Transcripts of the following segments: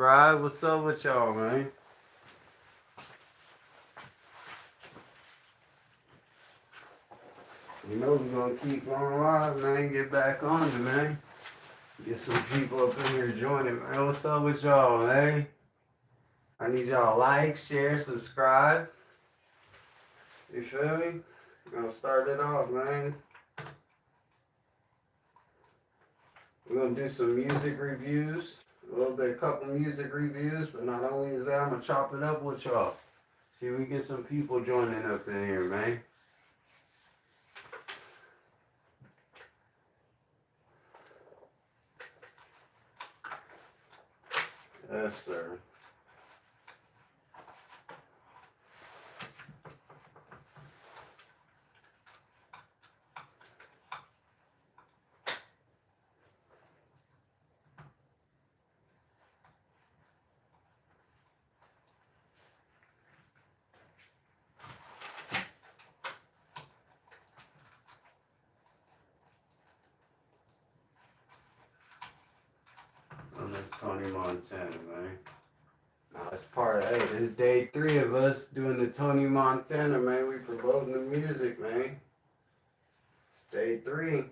subscribe. What's up with y'all, man? You know we're gonna keep going live, man. Get back on it, man. Get some people up in here joining, man. What's up with y'all, man? I need y'all to like, share, subscribe. You feel me? We're gonna start it off, man. We're gonna do some music reviews. A couple music reviews, but not only is that, I'm gonna chop it up with y'all. See, we get some people joining up in here, man. Yes, sir. Tony Montana, man. Now it's part 8. It's day 3 of us doing the Tony Montana, man. We promoting the music, man. It's day 3.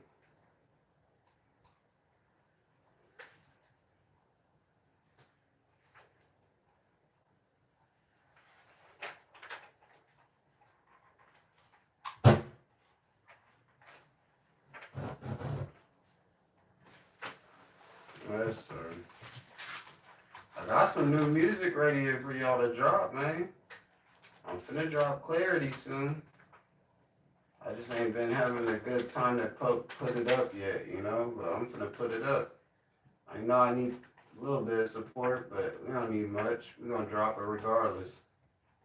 Yes, sir. I got some new music ready for y'all to drop, man. I'm finna drop Clarity soon. I just ain't been having a good time to put it up yet, you know? But I'm finna put it up. I know I need a little bit of support, but we don't need much. We're gonna drop it regardless.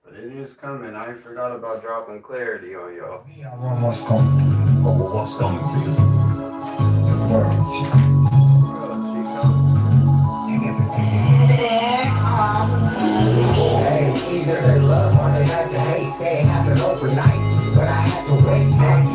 But it is coming. I ain't forgot about dropping Clarity on y'all. What's coming for you? Hey, either they love or they had to hate. Say it happened overnight, but I had to wait. I'm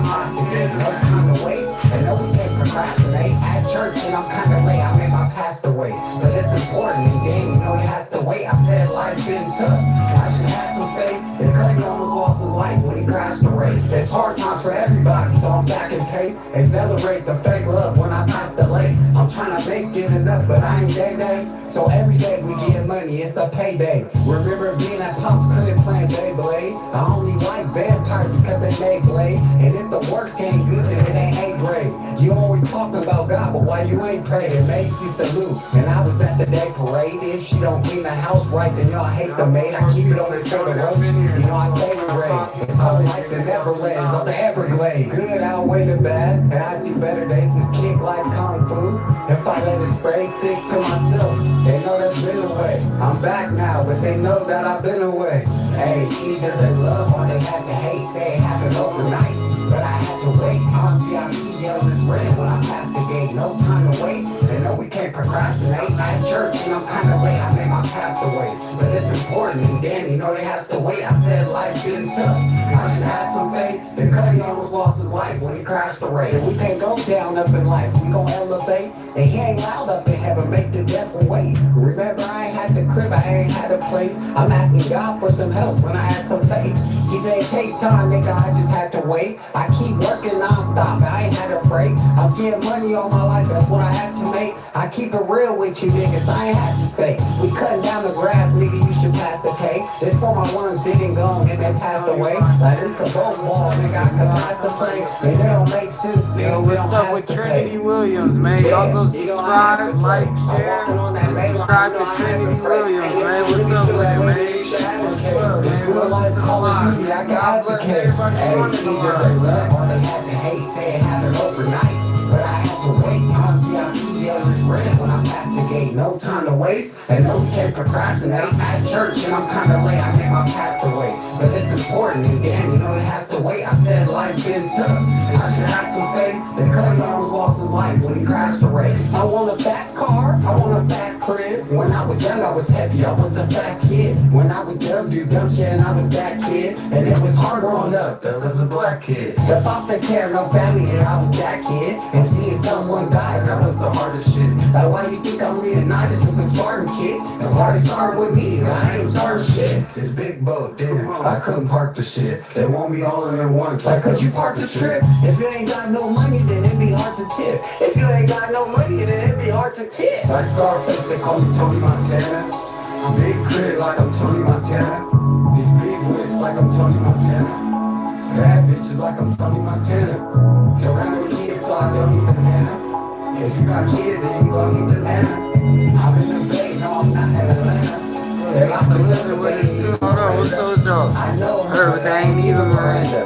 off to get no time to waste. I know we can't procrastinate. At church and I'm kinda late. I made my past away, but it's important. And then you know he has to wait. I said life's been tough. I should have some faith. And Cuddy almost lost his life when he crashed the race. It's hard times for everybody, so I'm stacking tape. Accelerate the fake love when I pass the lake. I'm trying to make it enough, but I ain't day. So every day we get money, it's a payday. Remember being at Pops, couldn't play Beyblade. I only like vampires because they made blade. And if the work ain't good, then it ain't A grade. You always talking about God, but why you ain't praying? It makes you salute. And I was at the day parade. If she don't clean the house right, then y'all hate the maid. I keep it on the field of roach. You know I stay great. It's called like the Neverlands or the Everglades. Good outweigh the bad, and I see better days. This kick like Kung Fu. If I let it spray, stick to myself. They know that's been away. I'm back now, but they know that I've been away. Hey, either they love or they had to hate. Say it happened overnight, but I had to wait. I'm VIP, yell this red when I pass the gate. No time to waste. They know we can't procrastinate. At church and I'm kinda late. I made my pass away, but it's important. And damn, you know they has to wait. I said life's been tough. I should have some faith. Then Cuddy almost lost his life when he crashed the race. We can't go down up in life. We gon' elevate. And he ain't loud up in heaven, make the devil wait. Remember, I ain't had the crib, I ain't had a place. I'm asking God for some help when I had some faith. He said, take time, nigga, I just had to wait. I keep working non-stop, I ain't had a break. I'm getting money all my life, that's what I have to make. I keep it real with you niggas, I ain't had to stay. We cutting down the grass, nigga, you should pass the K. This for my ones didn't go and they passed away. Like we could both ball, nigga, I could pass the play. And it don't make sense, nigga, we What's don't up with pass the Trinity pay. Williams, man? Y'all go subscribe, like, share, and subscribe to Trinity Williams, man. What's up with it, man? This real life Call of Duty, I got the case. Hey, either they love or they had to hate. Say it happened overnight, but I had to wait. I'm VIP, yell this red when I pass the gate. No time to waste, and no we can't procrastinate. At church and I'm kinda late, I made my pass away. But it's important, and damn, you know it has to wait. I said life's been tough. I should have some faith. The Cuddy almost lost his life when he crashed the race. I want a fat car, I want a fat crib. When I was young, I was heavy, I was a fat kid. When I was dumb, do dumb shit, and I was that kid. And it was hard growing up, this was a black kid. The foster care, no family, and I was that kid. And seeing someone die, that was the hardest shit. Like, why you think I'm Leonidas with the Spartan kid? It's hard to start with me, I ain't starting shit. It's big boat, damn, I couldn't park the shit. They want me all in at once, like, could you park the trip? If you ain't got no money, then it'd be hard to tip. If you ain't got no money, then it'd be hard to tip. Like Scarface, they call me Tony Montana. Big crib like I'm Tony Montana. These big whips like I'm Tony Montana. Bad bitches like I'm Tony Montana. Don't got no kids, so I don't eat banana. If you got kids, then you gon' eat banana. I'm in the Bay, no, I'm not in Atlanta. They lost the living way. Hold on, what's those dogs? I know Her, her, they ain't even Miranda.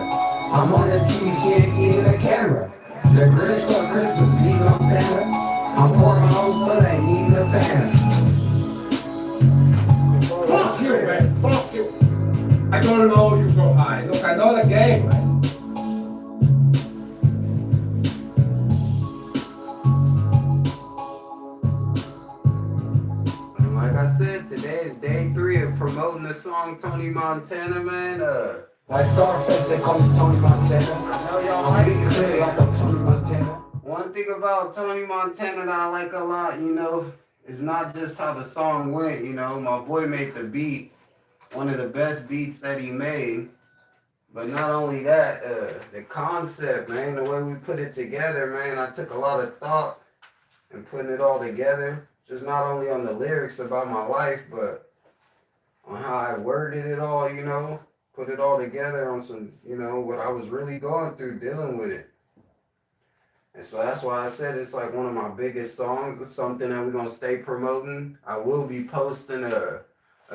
I'm on the TV, she ain't eating the camera. The Grinch for Christmas, leaving on Santa. I'm pouring my own soda, ain't eating the Fanta. Fuck you, man. Fuck you. I don't know you so high. Look, I know the game, man. And like I said, today is day 3 of promoting the song Tony Montana, man. Like Scarface, they call me Tony Montana. I know y'all I'm like big it, clear man. like I'm Tony Montana. One thing about Tony Montana that I like a lot, you know, is not just how the song went, you know. My boy made the beat, one of the best beats that he made. But not only that, the concept, man, the way we put it together, man, I took a lot of thought in putting it all together. Just not only on the lyrics about my life, but on how I worded it all, you know. Put it all together on some, you know, what I was really going through, dealing with it. And so that's why I said it's like one of my biggest songs. It's something that we're going to stay promoting. I will be posting a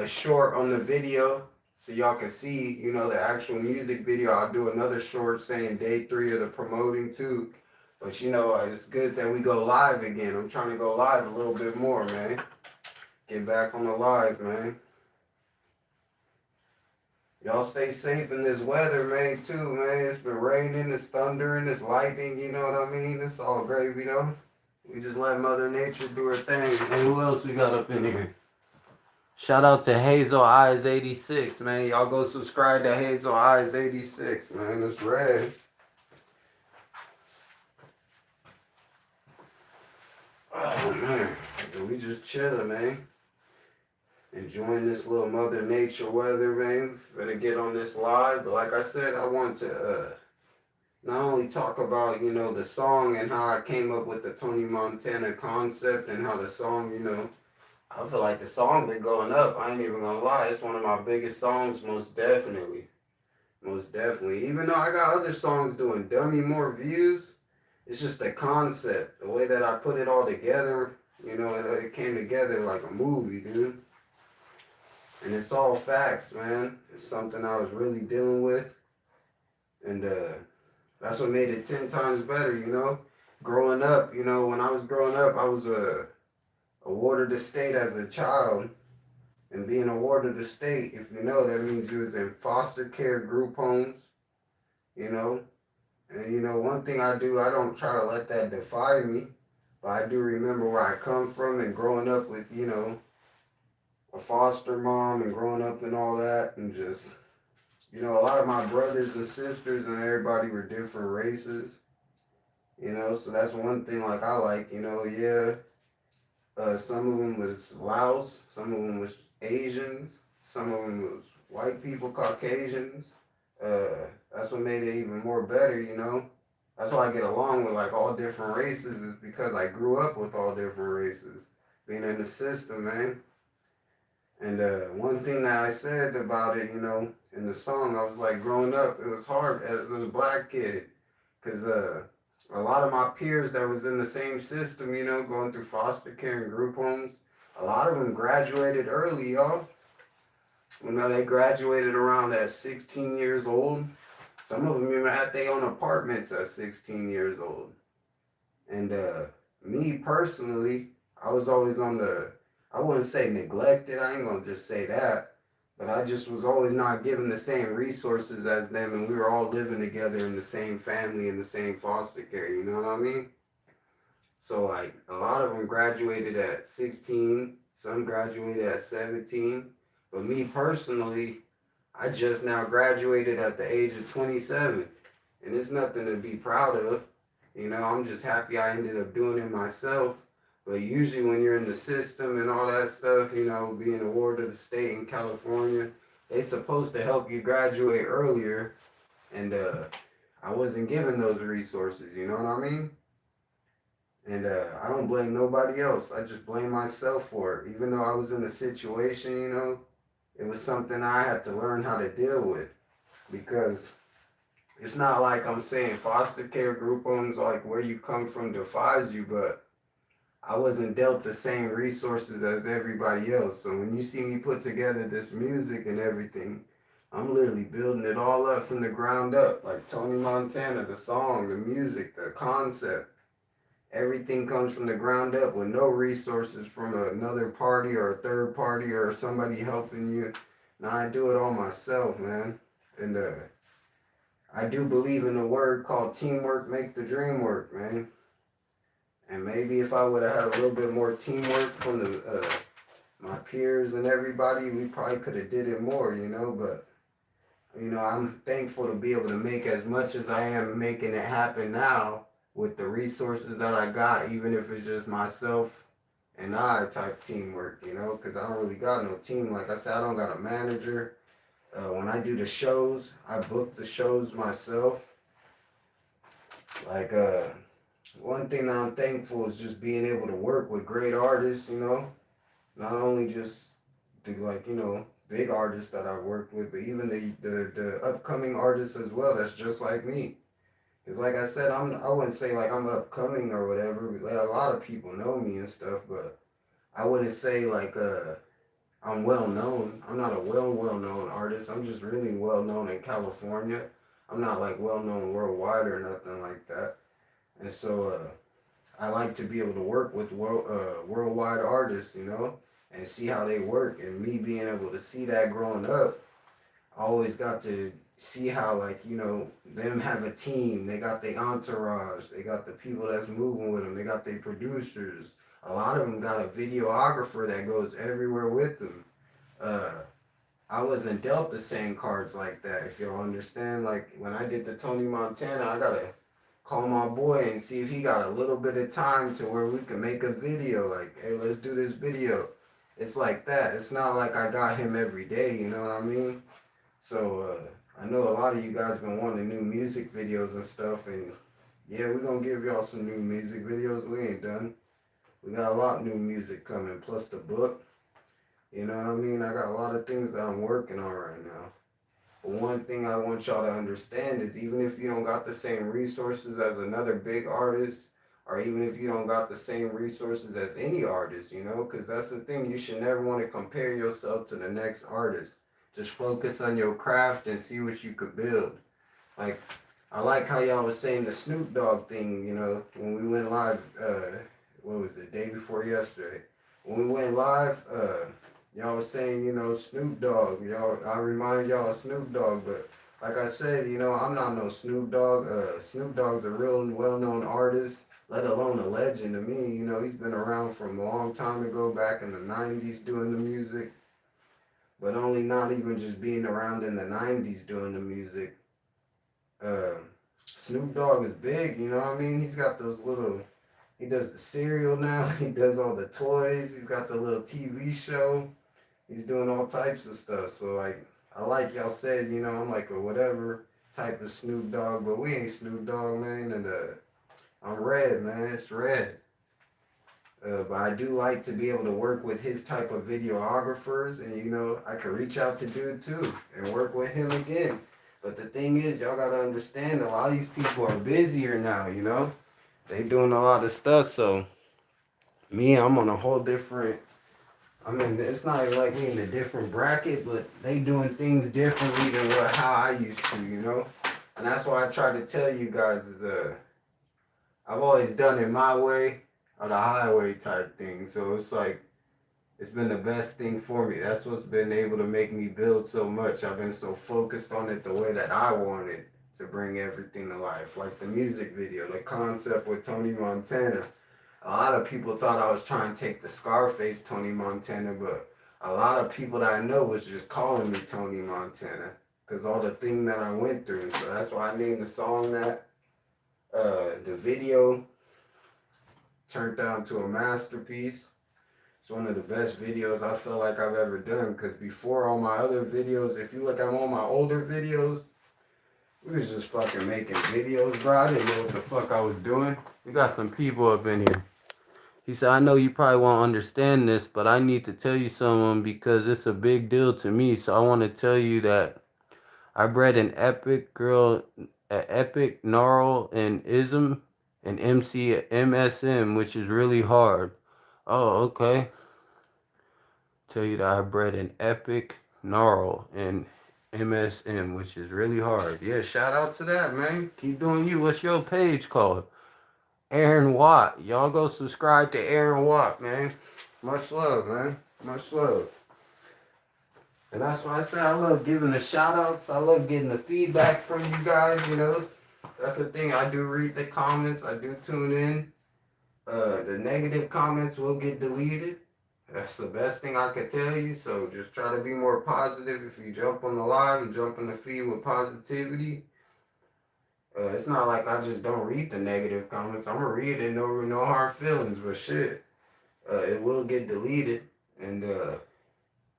short on the video so y'all can see, you know, the actual music video. I'll do another short saying day 3 of the promoting too. But, you know, it's good that we go live again. I'm trying to go live a little bit more, man. Get back on the live, man. Y'all stay safe in this weather, man, too, man. It's been raining, it's thundering, it's lightning, you know what I mean? It's all great, you know? We just let Mother Nature do her thing. And who else we got up in here? Shout out to Hazel Eyes 86, man. Y'all go subscribe to Hazel Eyes 86, man. It's red. Oh, man. We just chilling, man. Enjoying this little Mother Nature weather, man. Gonna get on this live. But like I said, I want to not only talk about, you know, the song and how I came up with the Tony Montana concept and how the song, you know, I feel like the song been going up. I ain't even gonna lie. It's one of my biggest songs, most definitely. Most definitely. Even though I got other songs doing dummy more views, it's just the concept. The way that I put it all together, you know, it came together like a movie, dude. And it's all facts, man. It's something I was really dealing with. And that's what made it 10 times better, you know. Growing up, you know, when I was growing up, I was awarded the state as a child. And being awarded the state, if you know, that means you was in foster care group homes, you know. And, you know, one thing I do, I don't try to let that define me. But I do remember where I come from and growing up with, you know, a foster mom and growing up and all that, and just, you know, a lot of my brothers and sisters and everybody were different races, you know, so that's one thing like I like, you know, yeah, some of them was Laos, some of them was Asians, some of them was white people, Caucasians. That's what made it even more better, you know. That's why I get along with like all different races, is because I grew up with all different races, being in the system, man. And one thing that I said about it, you know, in the song, I was like, growing up, it was hard as a black kid, because a lot of my peers that was in the same system, you know, going through foster care and group homes, a lot of them graduated early, y'all. You know, they graduated around at 16 years old. Some of them even had their own apartments at 16 years old. And me personally, I was always on the, I wouldn't say neglected, I ain't gonna just say that, but I just was always not given the same resources as them, and we were all living together in the same family, in the same foster care, you know what I mean? So like a lot of them graduated at 16, some graduated at 17. But me personally, I just now graduated at the age of 27. And it's nothing to be proud of. You know, I'm just happy I ended up doing it myself. But usually when you're in the system and all that stuff, you know, being a ward of the state in California, they supposed to help you graduate earlier. And I wasn't given those resources, you know what I mean? And I don't blame nobody else. I just blame myself for it. Even though I was in a situation, you know, it was something I had to learn how to deal with. Because it's not like I'm saying foster care group homes, like where you come from defies you, but I wasn't dealt the same resources as everybody else. So when you see me put together this music and everything, I'm literally building it all up from the ground up. Like Tony Montana, the song, the music, the concept. Everything comes from the ground up with no resources from another party or a third party or somebody helping you. Now I do it all myself, man. And I do believe in a word called teamwork make the dream work, man. And maybe if I would have had a little bit more teamwork from the my peers and everybody, we probably could have did it more, you know. But you know, I'm thankful to be able to make as much as I am making it happen now with the resources that I got, even if it's just myself and I type teamwork, you know, because I don't really got no team. Like I said, I don't got a manager. When I do the shows, I book the shows myself. Like, one thing that I'm thankful is just being able to work with great artists, you know, not only just the, like, you know, big artists that I've worked with, but even the upcoming artists as well, that's just like me. Because like I said, I wouldn't say like I'm upcoming or whatever. Like, a lot of people know me and stuff, but I wouldn't say like I'm well known. I'm not a well known artist. I'm just really well known in California. I'm not like well known worldwide or nothing like that. And so I like to be able to work with worldwide artists, you know, and see how they work. And me being able to see that growing up, I always got to see how, like, you know, them have a team. They got their entourage. They got the people that's moving with them. They got their producers. A lot of them got a videographer that goes everywhere with them. I wasn't dealt the same cards like that, if y'all understand. Like, when I did the Tony Montana, I got to call my boy and see if he got a little bit of time to where we can make a video. Like, hey, let's do this video. It's like that. It's not like I got him every day, you know what I mean? So, I know a lot of you guys been wanting new music videos and stuff, and yeah, we're gonna give y'all some new music videos. We ain't done. We got a lot of new music coming, plus the book. You know what I mean? I got a lot of things that I'm working on right now. But one thing I want y'all to understand is even if you don't got the same resources as another big artist, or even if you don't got the same resources as any artist, you know, because that's the thing. You should never want to compare yourself to the next artist. Just focus on your craft and see what you could build. Like, I like how y'all was saying the Snoop Dogg thing, you know, when we went live, what was it, day before yesterday? When we went live, y'all was saying, you know, Snoop Dogg. Y'all, I remind y'all of Snoop Dogg, but like I said, you know, I'm not no Snoop Dogg. Snoop Dogg's a real well-known artist, let alone a legend to me. You know, he's been around from a long time ago, back in the 90s doing the music. But only not even just being around in the 90s doing the music. Snoop Dogg is big, you know what I mean? He's got those little, he does the cereal now. He does all the toys. He's got the little TV show. He's doing all types of stuff. So, like, I like y'all said, you know, I'm like a whatever type of Snoop Dogg, but we ain't Snoop Dogg, man. And I'm Red, man. It's Red. But I do like to be able to work with his type of videographers, and you know, I can reach out to dude too and work with him again. But the thing is, y'all gotta understand, a lot of these people are busier now, you know? They doing a lot of stuff, so me, I'm on a whole different, I mean, it's not even like we in a different bracket, but they doing things differently than how I used to, you know? And that's why I try to tell you guys is, I've always done it my way, or the highway type thing. So it's like, it's been the best thing for me. That's what's been able to make me build so much. I've been so focused on it the way that I wanted to bring everything to life. Like the music video, the concept with Tony Montana. A lot of people thought I was trying to take the Scarface Tony Montana, but a lot of people that I know was just calling me Tony Montana because all the thing that I went through. So that's why I named the song that. The video turned out to a masterpiece. It's one of the best videos I feel like I've ever done because before all my other videos, if you look at all my older videos, we was just fucking making videos, bro. I didn't know what the fuck I was doing. We got some people up in here. He said, I know you probably won't understand this, but I need to tell you something because it's a big deal to me. So I want to tell you that I bred an epic gnarl and ism and MSM, which is really hard. Oh, okay. Tell you that I bred an epic gnarl and MSM, which is really hard. Yeah, shout out to that, man. Keep doing you. What's your page called? Aaron Watt. Y'all go subscribe to Aaron Watt, man. Much love, man. Much love. And that's why I say I love giving the shout outs. I love getting the feedback from you guys, you know. That's the thing. I do read the comments. I do tune in. The negative comments will get deleted. That's the best thing I could tell you. So just try to be more positive. If you jump on the live and jump in the feed with positivity, it's not like I just don't read the negative comments. I'm going to read it. No hard feelings. But shit, it will get deleted. And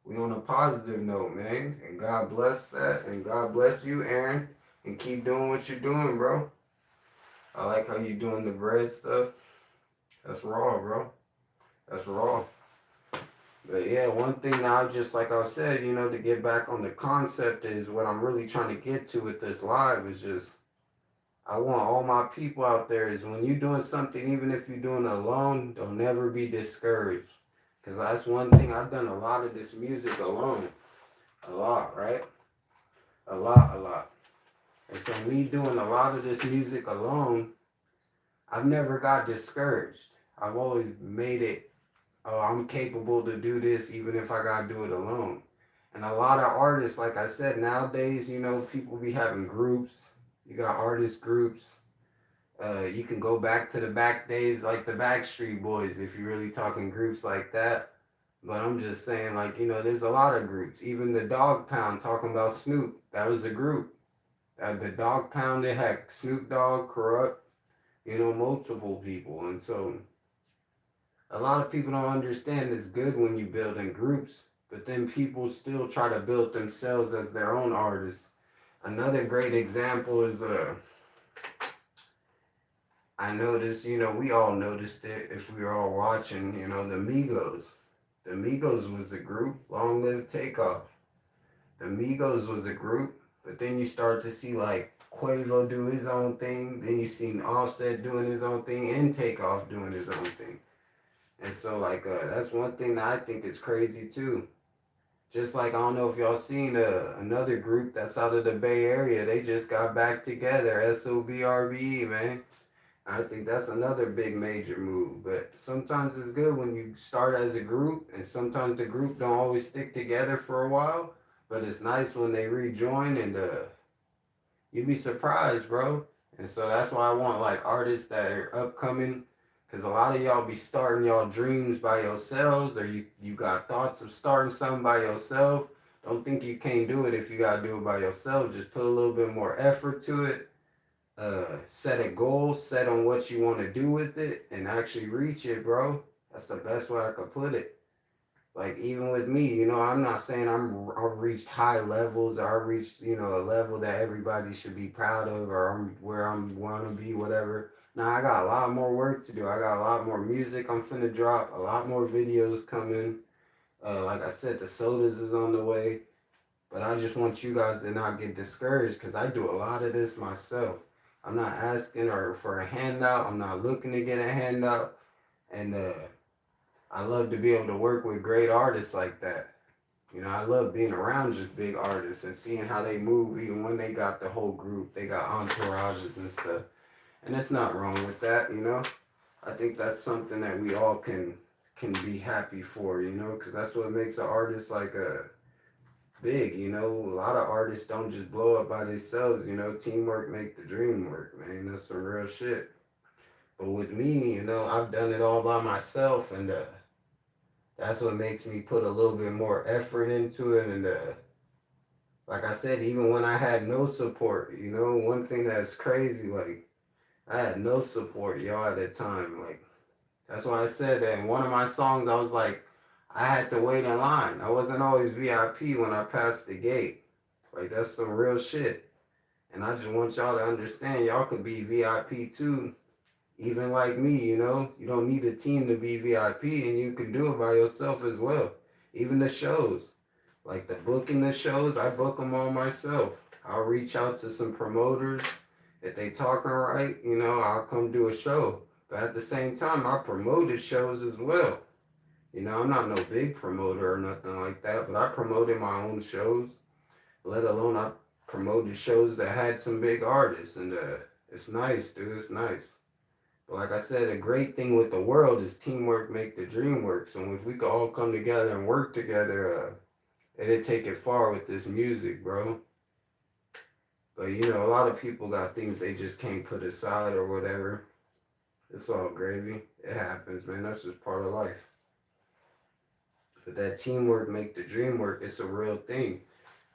we on a positive note, man. And God bless that. And God bless you, Aaron. And keep doing what you're doing, bro. I like how you doing the bread stuff. That's raw, bro. That's raw. But yeah, one thing now, just like I said, you know, to get back on the concept is what I'm really trying to get to with this live is just, I want all my people out there is when you're doing something, even if you're doing it alone, don't never be discouraged. Because that's one thing, I've done a lot of this music alone. A lot, right? A lot. And so me doing a lot of this music alone, I've never got discouraged. I've always made it, oh, I'm capable to do this even if I gotta do it alone. And a lot of artists, like I said, nowadays, you know, people be having groups. You got artist groups. You can go back to the back days like the Backstreet Boys if you're really talking groups like that. But I'm just saying, like, you know, there's a lot of groups. Even the Dog Pound talking about Snoop, that was a group. The Dog Pound, they had Snoop Dogg, Corrupt, you know, multiple people. And so a lot of people don't understand it's good when you build in groups, but then people still try to build themselves as their own artists. Another great example is, I noticed, you know, we all noticed it if we were all watching, you know, the Migos. The Migos was a group, Long Live Takeoff. The Migos was a group, but then you start to see like Quavo do his own thing, then you seen Offset doing his own thing, and Takeoff doing his own thing. And so like, that's one thing that I think is crazy too. Just like, I don't know if y'all seen another group that's out of the Bay Area, they just got back together, SOBRBE, man. I think that's another big major move. But sometimes it's good when you start as a group, and sometimes the group don't always stick together for a while. But it's nice when they rejoin, and you'd be surprised, bro. And so that's why I want like artists that are upcoming, because a lot of y'all be starting y'all dreams by yourselves, or you got thoughts of starting something by yourself. Don't think you can't do it if you got to do it by yourself. Just put a little bit more effort to it. Set a goal, set on what you want to do with it, and actually reach it, bro. That's the best way I could put it. Like, even with me, you know, I'm not saying I've reached high levels, or I've reached, you know, a level that everybody should be proud of, or I'm where I'm want to be, whatever. Now, I got a lot more work to do. I got a lot more music I'm finna drop, a lot more videos coming. Like I said, the sodas is on the way. But I just want you guys to not get discouraged, because I do a lot of this myself. I'm not asking for a handout. I'm not looking to get a handout. And I love to be able to work with great artists like that. You know, I love being around just big artists and seeing how they move, even when they got the whole group. They got entourages and stuff. And it's not wrong with that, you know. I think that's something that we all can be happy for, you know, because that's what makes an artist like big, you know. A lot of artists don't just blow up by themselves, you know. Teamwork make the dream work, man. That's some real shit. But with me, I've done it all by myself, and that's what makes me put a little bit more effort into it. And like I said, even when I had no support, one thing that's crazy, like I had no support, y'all, at the time. Like that's why I said that in one of my songs, I was like, I had to wait in line. I wasn't always VIP when I passed the gate. Like that's some real shit. And I just want y'all to understand, y'all could be VIP too. Even like me, you don't need a team to be VIP, and you can do it by yourself as well. Even the shows, like the booking the shows, I book them all myself. I'll reach out to some promoters. If they talking right, I'll come do a show. But at the same time, I promoted shows as well. I'm not no big promoter or nothing like that, but I promoted my own shows, let alone I promoted shows that had some big artists, and it's nice, dude, it's nice. But like I said, a great thing with the world is teamwork make the dream work. So if we could all come together and work together, it'd take it far with this music, bro. But a lot of people got things they just can't put aside or whatever. It's all gravy. It happens, man. That's just part of life. But that teamwork make the dream work. It's a real thing.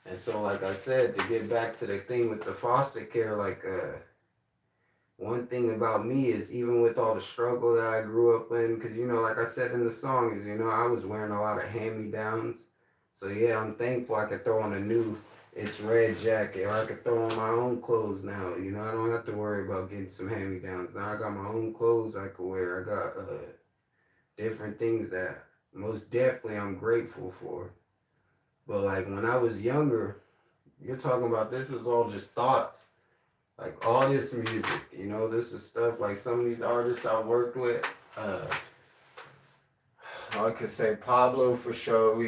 And so, like I said, to get back to the thing with the foster care, like, one thing about me is even with all the struggle that I grew up in, because, like I said in the song, is, I was wearing a lot of hand-me-downs. So, yeah, I'm thankful I could throw on a new It's Red jacket, or I could throw on my own clothes now. I don't have to worry about getting some hand-me-downs. Now I got my own clothes I could wear. I got different things that most definitely I'm grateful for. But, like, when I was younger, you're talking about this was all just thoughts. Like, all this music, this is stuff like some of these artists I worked with. I could say Pablo for sure.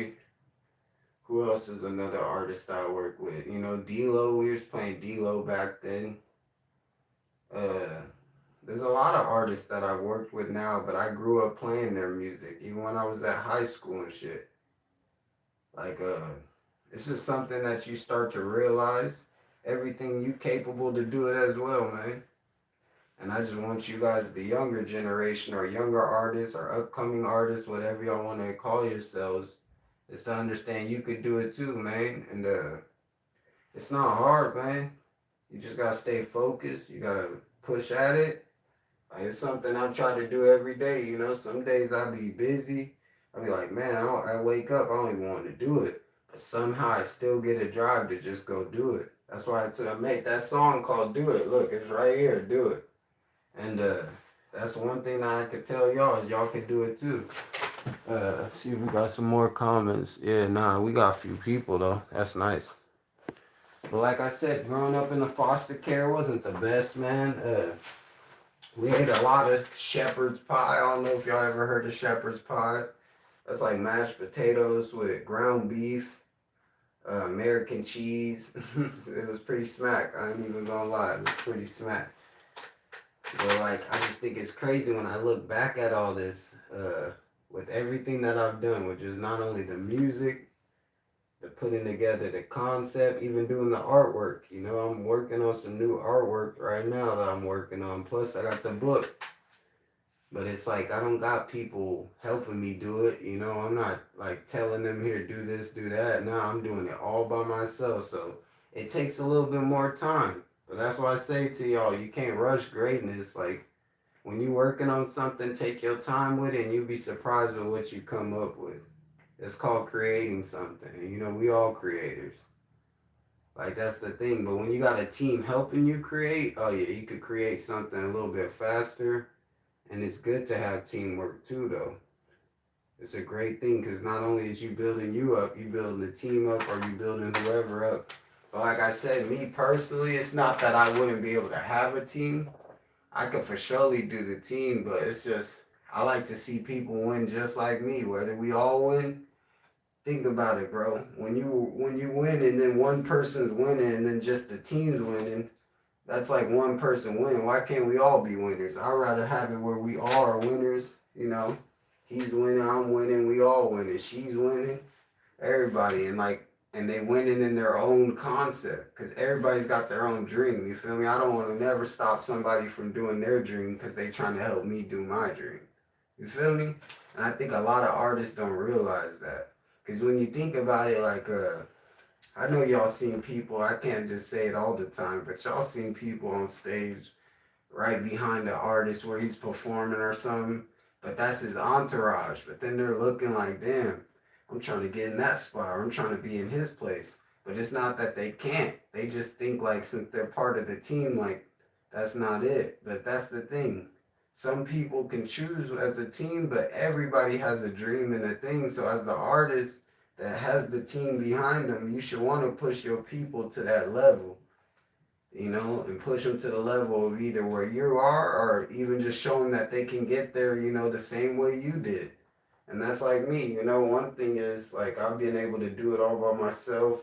Who else is another artist I work with? D-Lo, we was playing D-Lo back then. There's a lot of artists that I worked with now, but I grew up playing their music, even when I was at high school and shit. Like, it's just something that you start to realize everything you capable to do it as well, man. And I just want you guys, the younger generation or younger artists or upcoming artists, whatever y'all want to call yourselves, is to understand you could do it too, man. And it's not hard, man. You just gotta stay focused. You gotta push at it. Like, it's something I try to do every day. Some days I be busy. I be like, man, I wake up, I don't even want to do it. But somehow I still get a drive to just go do it. That's why I made that song called Do It. Look, it's right here, Do It. And that's one thing that I could tell y'all is y'all can do it too. See if we got some more comments. Yeah, nah, we got a few people though. That's nice. But like I said, growing up in the foster care wasn't the best, man. We ate a lot of shepherd's pie. I don't know if y'all ever heard of shepherd's pie. That's like mashed potatoes with ground beef, American cheese. It was pretty smack. I ain't even gonna lie. It was pretty smack. But like, I just think it's crazy when I look back at all this, with everything that I've done, which is not only the music, the putting together the concept, even doing the artwork. I'm working on some new artwork right now that I'm working on. Plus, I got the book. But it's like, I don't got people helping me do it. I'm not like telling them here, do this, do that. No, I'm doing it all by myself. So it takes a little bit more time. But that's why I say to y'all, you can't rush greatness. Like, when you're working on something, take your time with it, and you'll be surprised with what you come up with. It's called creating something. We all creators. Like, that's the thing. But when you got a team helping you create, oh yeah, you could create something a little bit faster. And it's good to have teamwork too, though. It's a great thing, because not only is you building you up, you building the team up, or you building whoever up. But like I said, me personally, it's not that I wouldn't be able to have a team. I could for surely do the team, but it's just, I like to see people win just like me. Whether we all win, think about it, bro. When you win and then one person's winning and then just the team's winning, that's like one person winning. Why can't we all be winners? I'd rather have it where we all are winners, He's winning, I'm winning, we all winning. She's winning, everybody. And and they winning in their own concept, because everybody's got their own dream. You feel me? I don't want to never stop somebody from doing their dream because they trying to help me do my dream. You feel me? And I think a lot of artists don't realize that, because when you think about it, like I know y'all seen people, I can't just say it all the time, but y'all seen people on stage right behind the artist where he's performing or something, but that's his entourage. But then they're looking like, damn, I'm trying to get in that spot, or I'm trying to be in his place. But it's not that they can't. They just think like, since they're part of the team, like that's not it. But that's the thing. Some people can choose as a team, but everybody has a dream and a thing. So as the artist that has the team behind them, you should want to push your people to that level, you know, and push them to the level of either where you are, or even just show them that they can get there, you know, the same way you did. And that's like me, you know. One thing is, like, I've been able to do it all by myself.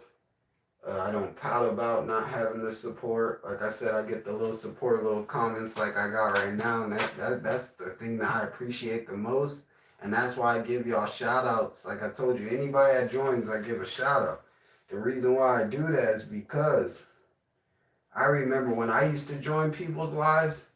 I don't pout about not having the support. Like I said, I get the little support, little comments like I got right now, and that's the thing that I appreciate the most. And that's why I give y'all shout outs. Like I told you, anybody that joins, I give a shout out. The reason why I do that is because I remember when I used to join people's lives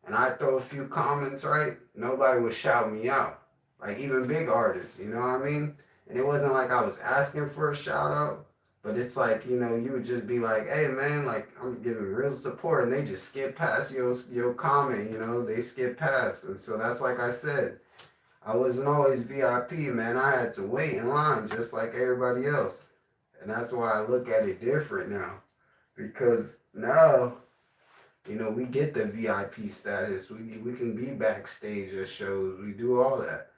and I throw a few comments, right? Nobody would shout me out. Like even big artists, you know what I mean? And it wasn't like I was asking for a shout out, but it's like, you know, you would just be like, hey man, like I'm giving real support, and they just skip past your comment, you know, they skip past. And so that's like I said, I wasn't always VIP, man. I had to wait in line just like everybody else. And that's why I look at it different now. Because now, you know, we get the VIP status. We can be backstage at shows. We do all that.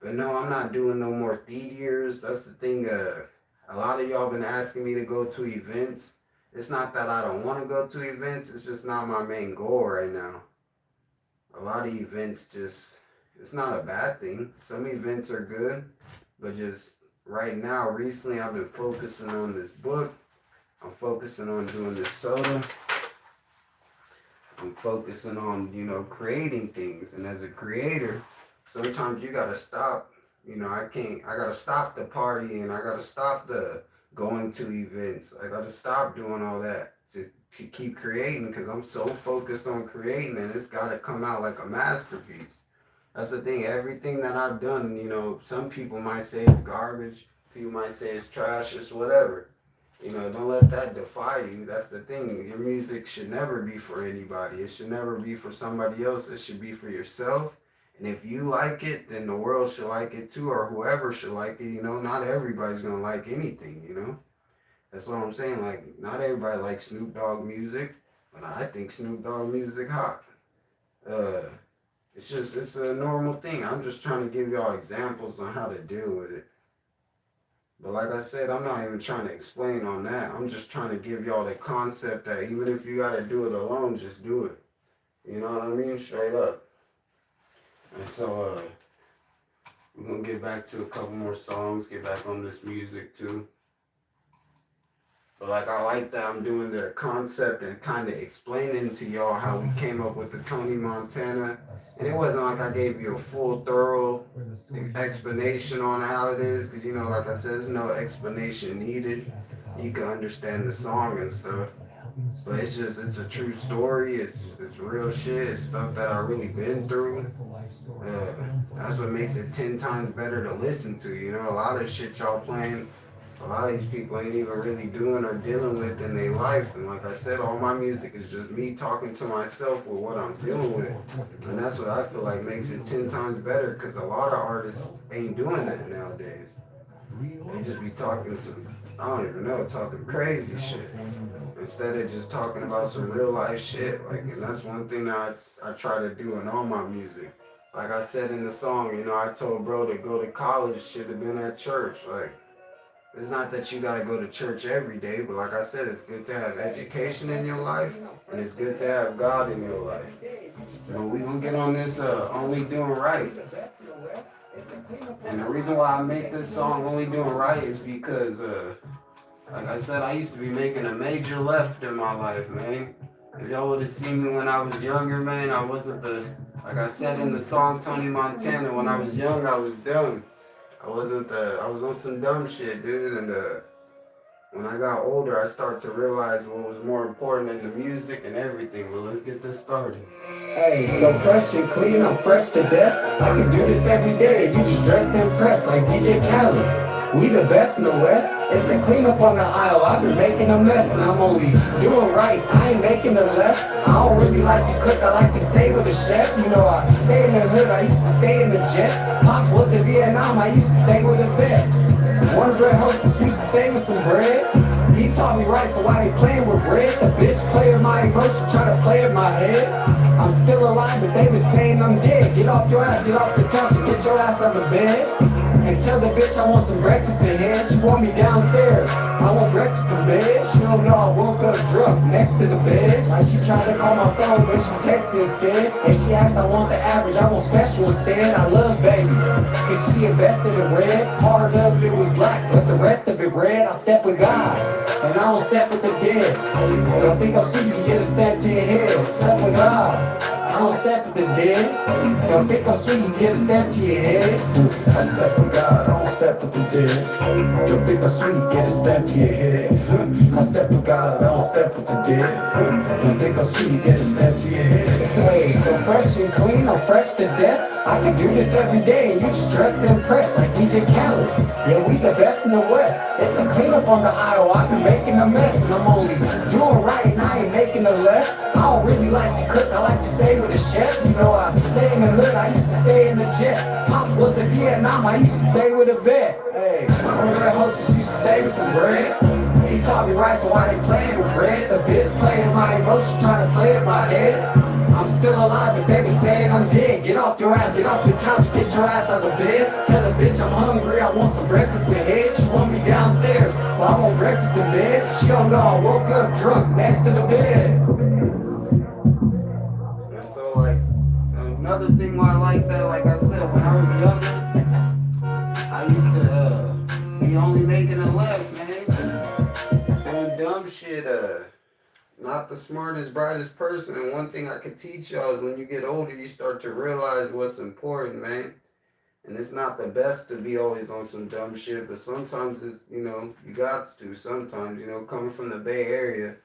But no, I'm not doing no more theaters. That's the thing. A lot of y'all been asking me to go to events. It's not that I don't want to go to events. It's just not my main goal right now. A lot of events just, it's not a bad thing. Some events are good. But just right now, recently, I've been focusing on this book. I'm focusing on doing this soda. I'm focusing on, you know, creating things. And as a creator, sometimes you gotta stop. You know, I gotta stop the party, and I gotta stop the going to events. I gotta stop doing all that to keep creating, because I'm so focused on creating, and it's gotta come out like a masterpiece. That's the thing. Everything that I've done, you know, some people might say it's garbage. People might say it's trash. It's whatever. You know, don't let that defy you. That's the thing. Your music should never be for anybody. It should never be for somebody else. It should be for yourself. And if you like it, then the world should like it too, or whoever should like it. You know, not everybody's going to like anything, you know. That's what I'm saying. Like, not everybody likes Snoop Dogg music, but I think Snoop Dogg music hot. It's a normal thing. I'm just trying to give y'all examples on how to deal with it. But like I said, I'm not even trying to explain on that. I'm just trying to give y'all the concept that even if you got to do it alone, just do it. You know what I mean? Straight up. And so, we're going to get back to a couple more songs, get back on this music too. But like, I like that I'm doing the concept and kind of explaining to y'all how we came up with the Tony Montana. And it wasn't like I gave you a full, thorough explanation on how it is, because, you know, like I said, there's no explanation needed. You can understand the song and stuff. But it's a true story. It's real shit. It's stuff that I've really been through. That's what makes it 10 times better to listen to. You know, a lot of shit y'all playing, a lot of these people ain't even really doing or dealing with in their life. And like I said, all my music is just me talking to myself with what I'm dealing with. And that's what I feel like makes it 10 times better, because a lot of artists ain't doing that nowadays. They just be talking some, I don't even know, talking crazy shit, instead of just talking about some real life shit. Like, and that's one thing that I try to do in all my music. Like I said in the song, you know, I told bro to go to college, should have been at church. Like, it's not that you gotta go to church every day, but like I said, it's good to have education in your life, and it's good to have God in your life. So we gonna get on this Only Doing Right. And the reason why I make this song Only Doing Right is because like I said, I used to be making a major left in my life, man. If y'all would have seen me when I was younger, man, I wasn't like I said in the song Tony Montana, when I was young, I was dumb. I was on some dumb shit, dude, and when I got older, I started to realize what was more important than the music and everything. But let's get this started. Hey, so fresh and clean, I'm fresh to death. I can do this every day. You just dressed and pressed like DJ Khaled. We the best in the West. It's a cleanup on the aisle. I've been making a mess and I'm only doing right. I ain't making a left. I don't really like to cook. I like to stay with a chef. You know, I stay in the hood. I used to stay in the jets. Pops was in Vietnam. I used to stay with a vet. One of their hostess used to stay with some bread. He taught me right, so why they playing with bread? The bitch play with my emotions, try to play with my head. I'm still alive, but they been saying I'm dead. Get off your ass, get off the couch and get your ass out of bed. And tell the bitch I want some breakfast in head. She want me downstairs. I want breakfast in bed. She don't know I woke up drunk next to the bed. Like she tried to call my phone, but she texted instead. And she asked I want the average, I want special instead. I love baby, cause she invested in red. Part of it was black, but the rest of it red. I step with God, and I don't step with the dead. Don't think I'm sweet, you get a step to your head. Step with God, I don't step with the dead. Don't think I'm sweet, you get a step to your head. I step with God, I don't step with the dead. Don't think I'm sweet, get a step to your head. I step with God, I don't step with the dead. Don't think I'm sweet, get a step to your head. Hey, so fresh and clean, I'm fresh to death. I can do this every day and you just dressed and pressed like DJ Khaled. Yeah, we the best in the West. It's a cleanup on the aisle. I've been making a mess and I'm only doing right and I ain't making a left. I don't really like to cook. I like to stay with a chef. You know, I stay in the hood. I used to stay in the jets. Pops was in Vietnam. I used to stay with a vet. Hey, one of their hostess used to stay with some bread. He taught me right, so why they playing with bread? The bitch playing my emotions, trying to play with my head. I'm still alive, but they been saying I'm dead. Get off your ass, get off your couch, get your ass out of bed. Tell the bitch I'm hungry, I want some breakfast in head. She want me downstairs, well I want breakfast in bed. She don't know I woke up drunk next to the bed. And so, like, another thing why I like that, like I said, when I was younger, I used to be only making a left, man. Doing dumb shit, not the smartest, brightest person. And one thing I could teach y'all is when you get older, you start to realize what's important, man. And it's not the best to be always on some dumb shit, but sometimes it's, you know, you got to. Sometimes, you know, coming from the Bay Area,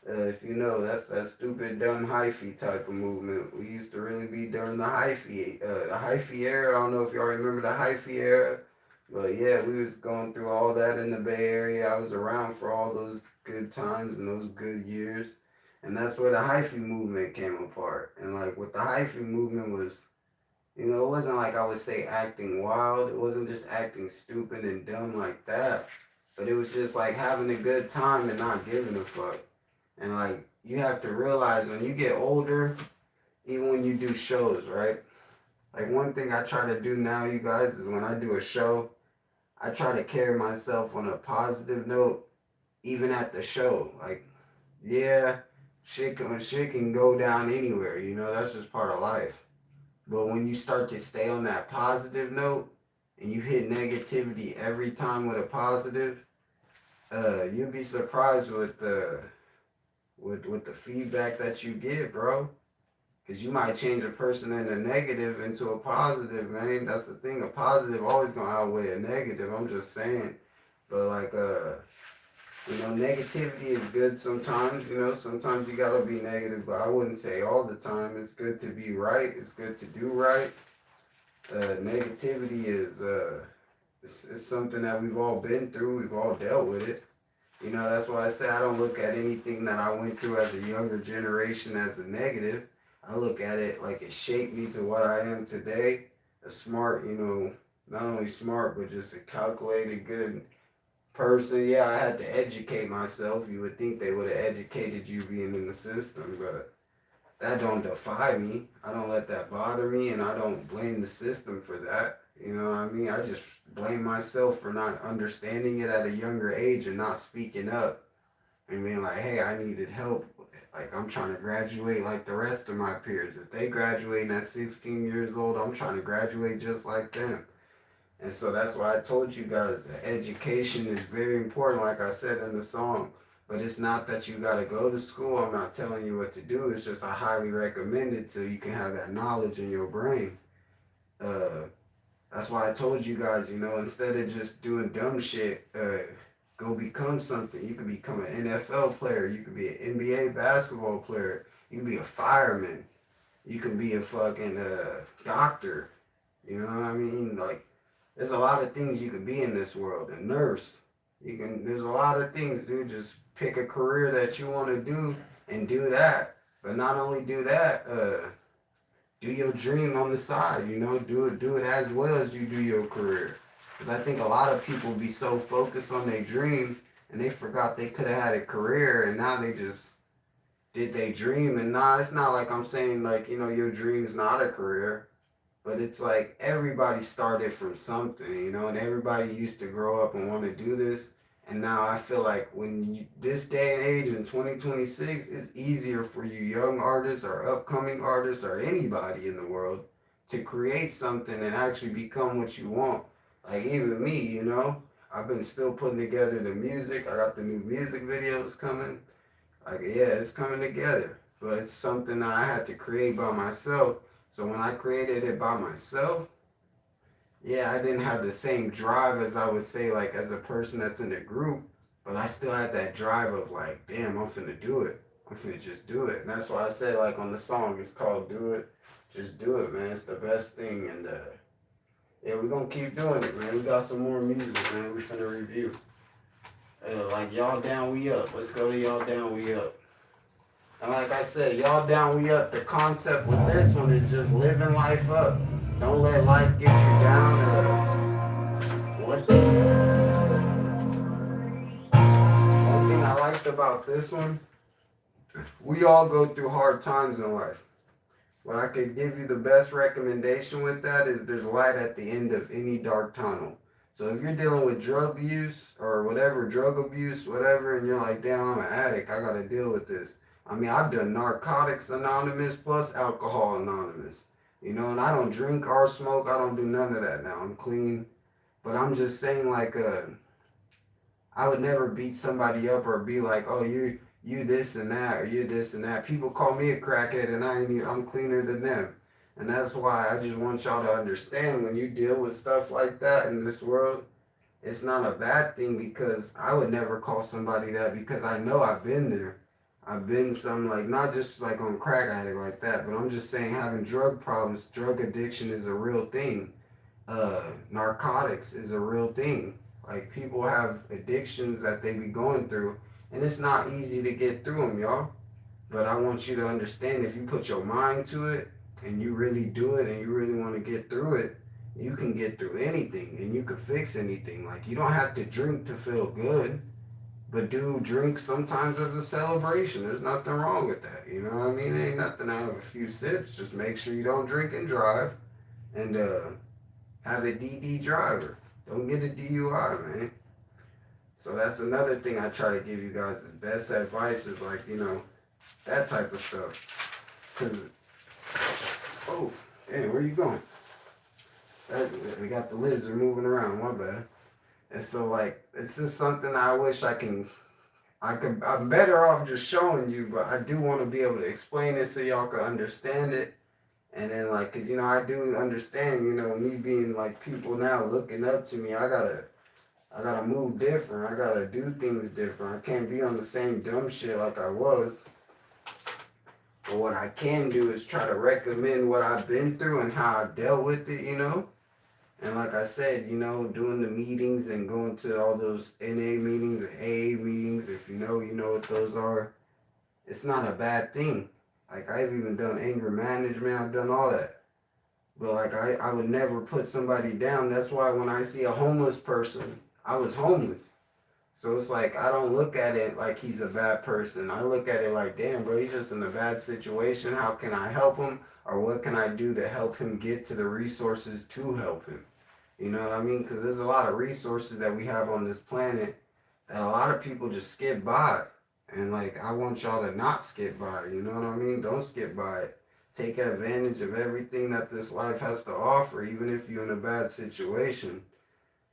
if you know, that's that stupid, dumb hyphy type of movement. We used to really be during the hyphy era. I don't know if y'all remember the hyphy era, but yeah, we was going through all that in the Bay Area. I was around for all those good times and those good years. And that's where the hyphy movement came apart. And like what the hyphy movement was, you know, it wasn't like I would say acting wild. It wasn't just acting stupid and dumb like that. But it was just like having a good time and not giving a fuck. And like, you have to realize when you get older, even when you do shows, right? Like one thing I try to do now, you guys, is when I do a show, I try to carry myself on a positive note, even at the show. Like, yeah, shit can go down anywhere, you know, that's just part of life. But when you start to stay on that positive note and you hit negativity every time with a positive, you'll be surprised with the feedback that you get, bro. Because you might change a person in a negative into a positive, man. That's the thing. A positive always gonna outweigh a negative. I'm just saying. But like, you know, negativity is good sometimes. You know, sometimes you gotta be negative, but I wouldn't say all the time. It's good to be right. It's good to do right. Negativity is it's something that we've all been through. We've all dealt with it. You know, that's why I say I don't look at anything that I went through as a younger generation as a negative. I look at it like it shaped me to what I am today. A smart, you know, not only smart, but just a calculated, good person. Yeah, I had to educate myself. You would think they would have educated you being in the system, but that don't defy me. I don't let that bother me, and I don't blame the system for that. You know what I mean? I just blame myself for not understanding it at a younger age and not speaking up and being like, hey, I needed help. Like, I'm trying to graduate like the rest of my peers. If they graduating at 16 years old, I'm trying to graduate just like them. And so that's why I told you guys that education is very important, like I said in the song. But it's not that you got to go to school. I'm not telling you what to do. It's just I highly recommend it so you can have that knowledge in your brain. That's why I told you guys, you know, instead of just doing dumb shit, go become something. You could become an NFL player. You could be an NBA basketball player. You could be a fireman. You can be a fucking doctor. You know what I mean? Like, there's a lot of things you could be in this world. A nurse. There's a lot of things, dude. Just pick a career that you want to do and do that. But not only do that, do your dream on the side, you know? Do it as well as you do your career. Because I think a lot of people be so focused on their dream and they forgot they could have had a career and now they just did they dream. And nah, it's not like I'm saying like, you know, your dream's not a career. But it's like everybody started from something, you know, and everybody used to grow up and want to do this. And now I feel like this day and age in 2026, it's easier for you young artists or upcoming artists or anybody in the world to create something and actually become what you want. Like even me, you know, I've been still putting together the music. I got the new music videos coming. Like, yeah, it's coming together. But it's something that I had to create by myself. So when I created it by myself, yeah, I didn't have the same drive as I would say, like, as a person that's in a group, but I still had that drive of, like, damn, I'm finna do it. I'm finna just do it. And that's why I said, like, on the song, it's called Do It. Just do it, man. It's the best thing. And, yeah, we're gonna keep doing it, man. We got some more music, man. We finna review. Like, Y'all Down, We Up. Let's go to Y'all Down, We Up. And like I said, Y'all Down, We Up. The concept with this one is just living life up. Don't let life get you down. One thing I liked about this one, we all go through hard times in life. What I could give you the best recommendation with that is there's light at the end of any dark tunnel. So if you're dealing with drug use or whatever, drug abuse, whatever, and you're like, damn, I'm an addict, I gotta deal with this. I mean, I've done Narcotics Anonymous plus Alcohol Anonymous. You know, and I don't drink or smoke. I don't do none of that now. I'm clean. But I'm just saying, like, I would never beat somebody up or be like, oh, you this and that, or you this and that. People call me a crackhead, and I'm cleaner than them. And that's why I just want y'all to understand when you deal with stuff like that in this world, it's not a bad thing because I would never call somebody that because I know I've been there. I've been some, like, not just like on crack addict like that, but I'm just saying having drug problems, drug addiction is a real thing. Narcotics is a real thing. Like, people have addictions that they be going through, and it's not easy to get through them, y'all. But I want you to understand if you put your mind to it, and you really do it, and you really want to get through it, you can get through anything, and you can fix anything. Like, you don't have to drink to feel good. But do drink sometimes as a celebration. There's nothing wrong with that. You know what I mean? Ain't nothing to have a few sips. Just make sure you don't drink and drive. And have a DD driver. Don't get a DUI, man. So that's another thing I try to give you guys. The best advice is like, you know, that type of stuff. Because, oh, hey, where you going? We got the lizard moving around. My bad. And so, like, it's just something I wish I'm better off just showing you, but I do want to be able to explain it so y'all can understand it. And then, like, cause, you know, I do understand, you know, me being, like, people now looking up to me, I gotta move different. I gotta do things different. I can't be on the same dumb shit like I was. But what I can do is try to recommend what I've been through and how I dealt with it, you know? And like I said, you know, doing the meetings and going to all those NA meetings and AA meetings, if you know what those are. It's not a bad thing. Like, I've even done anger management. I've done all that. But, like, I would never put somebody down. That's why when I see a homeless person, I was homeless. So it's like, I don't look at it like he's a bad person. I look at it like, damn, bro, he's just in a bad situation. How can I help him? Or what can I do to help him get to the resources to help him? You know what I mean? Because there's a lot of resources that we have on this planet that a lot of people just skip by. And, like, I want y'all to not skip by it. You know what I mean? Don't skip by it. Take advantage of everything that this life has to offer, even if you're in a bad situation.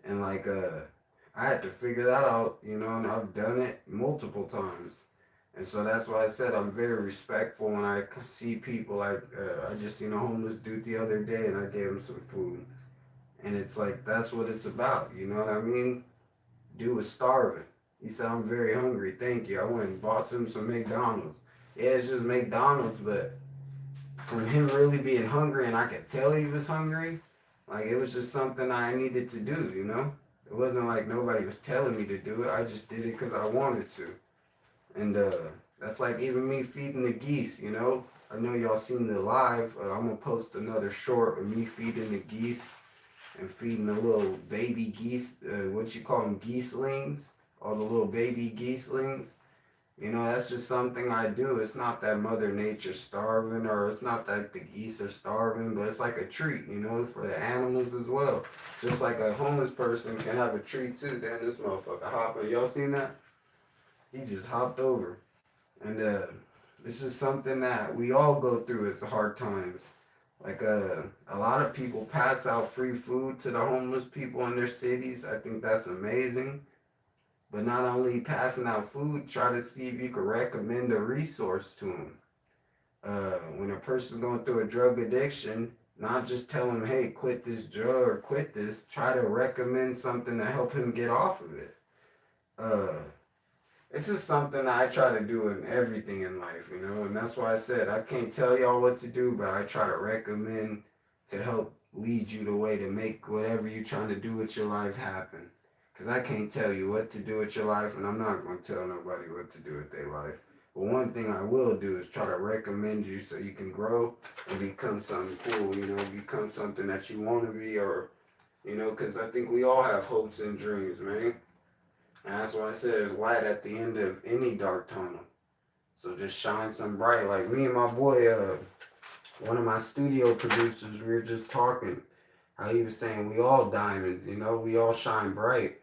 And, like, I had to figure that out, you know, and I've done it multiple times. And so that's why I said I'm very respectful when I see people. Like, I just seen a homeless dude the other day and I gave him some food. And it's like, that's what it's about, you know what I mean? Dude was starving. He said, I'm very hungry. Thank you. I went and bought him some McDonald's. Yeah, it's just McDonald's, but from him really being hungry and I could tell he was hungry, like it was just something I needed to do, you know? It wasn't like nobody was telling me to do it. I just did it because I wanted to. And that's like even me feeding the geese, you know? I know y'all seen the live. I'm going to post another short of me feeding the geese and feeding the little baby geese, what you call them, geeselings, all the little baby geeselings. You know, that's just something I do. It's not that Mother Nature's starving or it's not that the geese are starving, but it's like a treat, you know, for the animals as well. Just like a homeless person can have a treat too. Damn, this motherfucker hopping. Y'all seen that? He just hopped over. And it's just something that we all go through. It's hard times. Like a lot of people pass out free food to the homeless people in their cities. I think that's amazing. But not only passing out food, try to see if you can recommend a resource to them. When a person's going through a drug addiction, not just tell them, hey, quit this drug or quit this. Try to recommend something to help him get off of it. It's just something that I try to do in everything in life, you know, and that's why I said I can't tell y'all what to do, but I try to recommend to help lead you the way to make whatever you're trying to do with your life happen. Because I can't tell you what to do with your life, and I'm not going to tell nobody what to do with their life. But one thing I will do is try to recommend you so you can grow and become something cool, you know, become something that you want to be, or, you know, because I think we all have hopes and dreams, man. And that's why I said there's light at the end of any dark tunnel. So just shine some bright. Like me and my boy, one of my studio producers, we were just talking. How he was saying we all diamonds, you know, we all shine bright.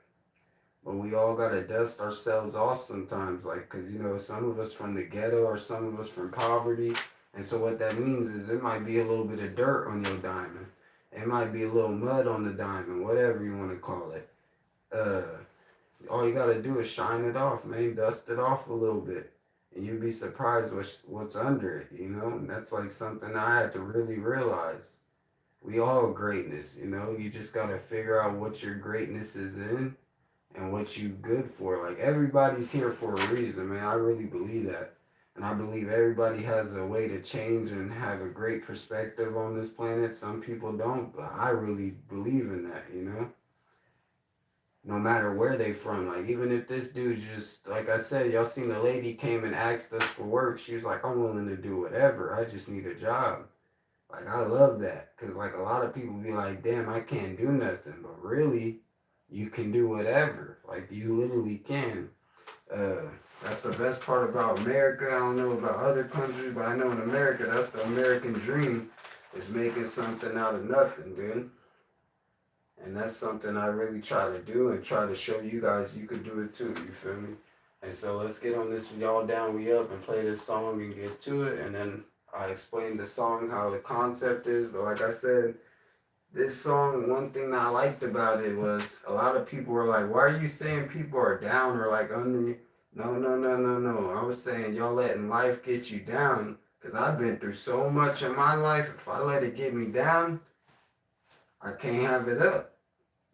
But we all gotta dust ourselves off sometimes. Like, cause you know, some of us from the ghetto or some of us from poverty. And so what that means is it might be a little bit of dirt on your diamond. It might be a little mud on the diamond, whatever you want to call it. All you gotta do is shine it off, man. Dust it off a little bit, and you'd be surprised what's under it, you know. And that's like something I had to really realize. We all greatness, you know. You just gotta figure out what your greatness is in, and what you good for. Like everybody's here for a reason, man. I really believe that, and I believe everybody has a way to change and have a great perspective on this planet. Some people don't, but I really believe in that, you know. No matter where they from. Like, even if this dude just, like I said, y'all seen the lady came and asked us for work. She was like, I'm willing to do whatever. I just need a job. Like, I love that. Because, like, a lot of people be like, damn, I can't do nothing. But really, you can do whatever. Like, you literally can. That's the best part about America. I don't know about other countries, but I know in America, that's the American dream, is making something out of nothing, dude. And that's something I really try to do and try to show you guys you could do it too, you feel me? And so let's get on this Y'all Down We Up and play this song and get to it. And then I explain the song, how the concept is. But like I said, this song, one thing that I liked about it was a lot of people were like, why are you saying people are down or like under? No. I was saying y'all letting life get you down. Because I've been through so much in my life. If I let it get me down, I can't have it up.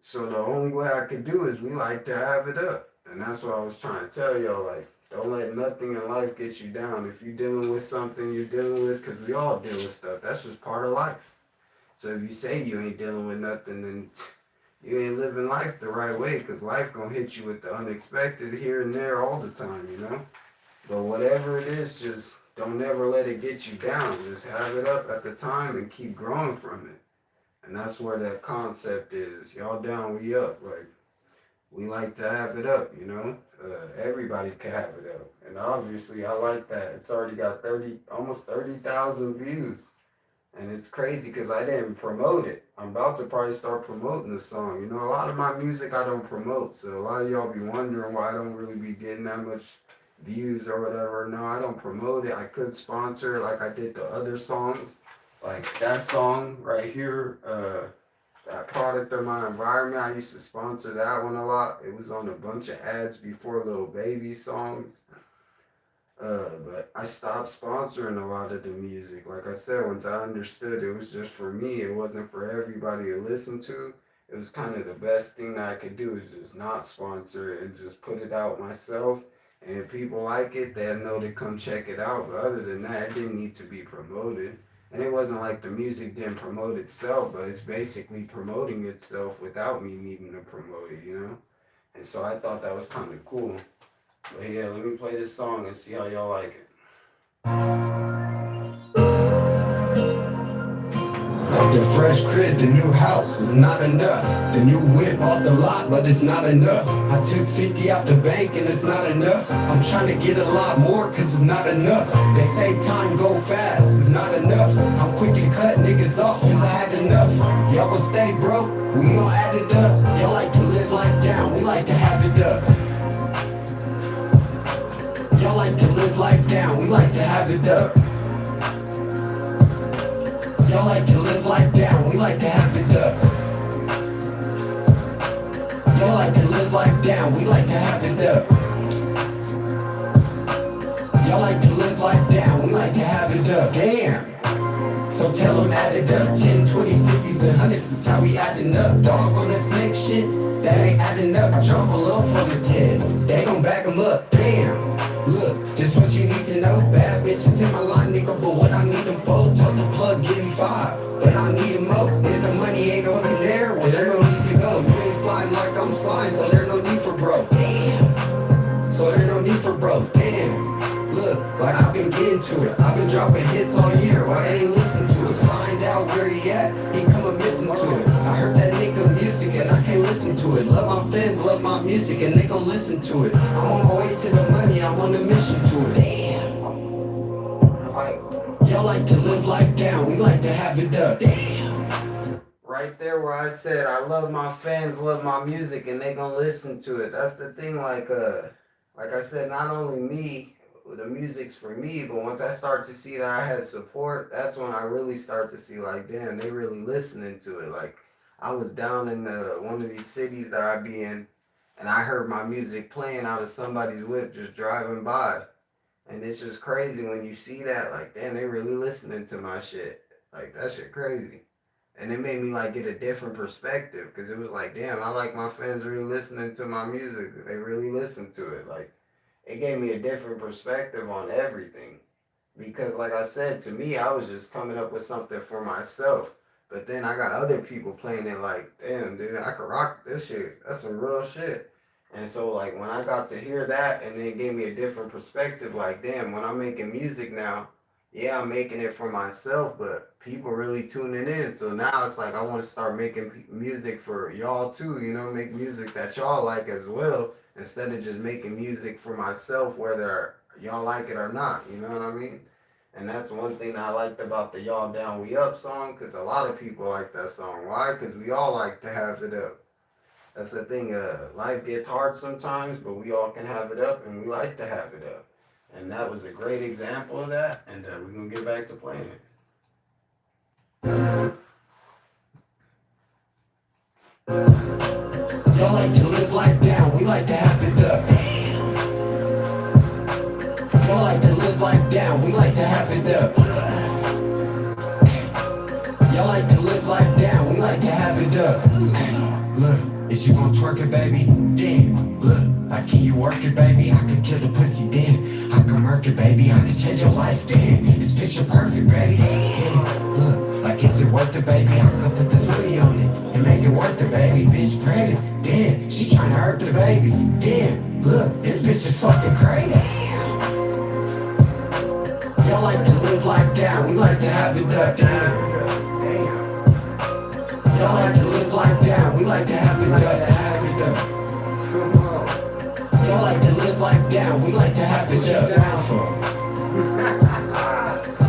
So the only way I could do is we like to have it up. And that's what I was trying to tell y'all. Like, don't let nothing in life get you down. If you're dealing with something you're dealing with, because we all deal with stuff. That's just part of life. So if you say you ain't dealing with nothing, then you ain't living life the right way. Because life going to hit you with the unexpected here and there all the time, you know. But whatever it is, just don't ever let it get you down. Just have it up at the time and keep growing from it. And that's where that concept is. Y'all down, we up. Like, we like to have it up, you know? Everybody can have it up. And obviously, I like that. It's already got almost 30,000 views. And it's crazy because I didn't promote it. I'm about to probably start promoting the song. You know, a lot of my music I don't promote. So a lot of y'all be wondering why I don't really be getting that much views or whatever. No, I don't promote it. I could sponsor it like I did the other songs. Like that song right here, that Product of My Environment, I used to sponsor that one a lot. It was on a bunch of ads before Lil Baby songs. But I stopped sponsoring a lot of the music. Like I said, once I understood it was just for me, it wasn't for everybody to listen to. it was kind of the best thing that I could do is just not sponsor it and just put it out myself. And if people like it, they'll know to come check it out. But other than that, it didn't need to be promoted. And it wasn't like the music didn't promote itself, but it's basically promoting itself without me needing to promote it, you know? And so I thought that was kind of cool. But yeah, let me play this song and see how y'all like it. The fresh crib, the new house is not enough. The new whip off the lot, but it's not enough. I took 50 out the bank and it's not enough. I'm trying to get a lot more cause it's not enough. They say time go fast, it's not enough. I'm quick to cut niggas off cause I had enough. Y'all gon' stay broke, we gon' add it up. Y'all like to live life down, we like to have it up. Y'all like to live life down, we like to have it up. Y'all like to live life down, we like to have it up. Y'all like to live life down, we like to have it up. Y'all like to live life down, we like to have it up. Damn. So tell them add it up. 10, 20, 50s and 100s is how we adding up. Dog on this next shit, that ain't adding up. Drop a little from his head, they gon' back him up. Damn. Look, just what you need to know. Bad bitches in my line, nigga, but what I need them for? Told the plug, give me 5, but I need them more. If the money ain't over there, well, there no need to go. You ain't sliding like I'm sliding, so there no need for bro. Damn. So there no need for bro. Damn. Look, like I've been getting to it. I've been dropping hits all year, why they ain't listen to it? Find out where he at, he come and listen to it. I heard that nigga music and I can't listen to it. Love my fans, love my music and they gon' listen to it. I'm on my way to the money, I'm on a mission to it. Damn. Y'all like to live life down, we like to have it up. Damn. Right there where I said I love my fans, love my music, and they gonna listen to it. That's the thing, like I said, not only me, the music's for me, but once I start to see that I had support, that's when I really start to see like, damn, they really listening to it. Like, I was down in one of these cities that I be in, and I heard my music playing out of somebody's whip just driving by. And it's just crazy when you see that, like, damn, they really listening to my shit. Like, that shit crazy. And it made me, like, get a different perspective, because it was like, damn, I like my fans really listening to my music. They really listen to it. Like, it gave me a different perspective on everything. Because, like I said, to me, I was just coming up with something for myself. But then I got other people playing it like, damn, dude, I could rock this shit. That's some real shit. And so, like, when I got to hear that, and then it gave me a different perspective, like, damn, when I'm making music now, yeah, I'm making it for myself, but people really tuning in. So now it's like I want to start making music for y'all too, you know, make music that y'all like as well, instead of just making music for myself, whether y'all like it or not, you know what I mean? And that's one thing I liked about the Y'all Down We Up song, because a lot of people like that song. Why? Because we all like to have it up. That's the thing, life gets hard sometimes, but we all can have it up, and we like to have it up. And that was a great example of that, and we're going to get back to playing it. Y'all like to live life down, we like to have it up. Y'all like to live life down, we like to have it up. Y'all like to live life down, we like to have it up. Look, is you gon' twerk it, baby? Damn, look, like can you work it, baby? I could kill the pussy, damn. I can murk it, baby, I could change your life, damn. It's picture perfect, baby. Damn, look, like is it worth it, baby? I could put this money on it and make it worth it, baby. Bitch pregnant, damn, she tryna hurt the baby. Damn, look, this bitch is fucking crazy. Y'all like to live life down, we like to have it up, damn. Y'all like to live life down, we like to have it up. Y'all like to live life down, we like to have it up.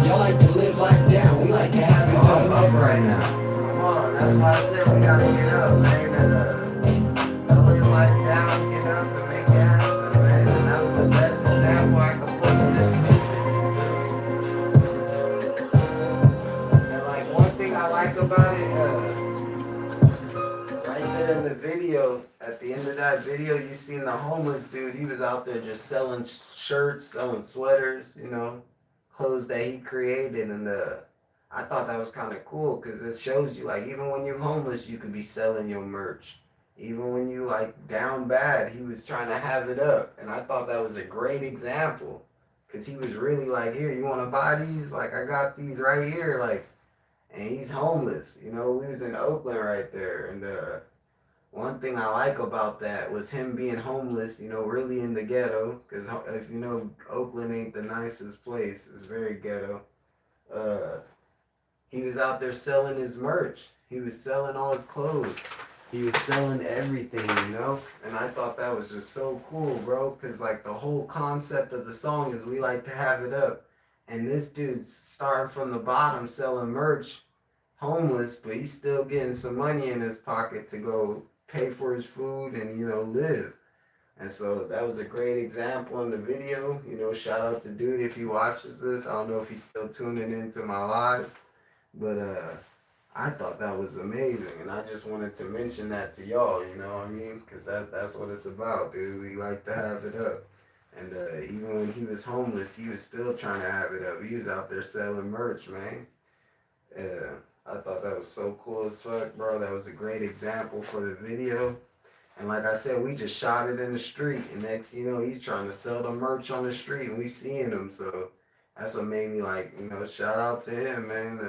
Y'all like to live life down, we like to have it up right now. Come on, that's why I said we gotta get up, man. And live life down, get up and make it happen, man. And that was the best example I could put in this music. And like one thing I like about it, right there in the video, at the end of that video, you seen the homeless dude. He was out there just selling shirts, selling sweaters, you know, clothes that he created. And I thought that was kind of cool because it shows you like even when you're homeless, you can be selling your merch. Even when you like down bad, he was trying to have it up, and I thought that was a great example because he was really like, here, you want to buy these? Like I got these right here, like, and he's homeless. You know, we was in Oakland right there, and one thing I like about that was him being homeless, you know, really in the ghetto. Because if you know, Oakland ain't the nicest place. It's very ghetto. Uh, he was out there selling his merch. He was selling all his clothes. He was selling everything, you know? And I thought that was just so cool, bro. Because, like, the whole concept of the song is we like to have it up. And this dude's starting from the bottom selling merch, homeless, but he's still getting some money in his pocket to go pay for his food and, you know, live. And so that was a great example in the video. You know, shout out to dude if he watches this. I don't know if he's still tuning into my lives, but I thought that was amazing, and I just wanted to mention that to y'all. You know what I mean? Because that's what it's about, dude. We like to have it up. And even when he was homeless, he was still trying to have it up. He was out there selling merch, man. I thought that was so cool as fuck, bro. That was a great example for the video. And like I said, we just shot it in the street. And next, you know, he's trying to sell the merch on the street, and we seeing him. So that's what made me like, you know, shout out to him, man.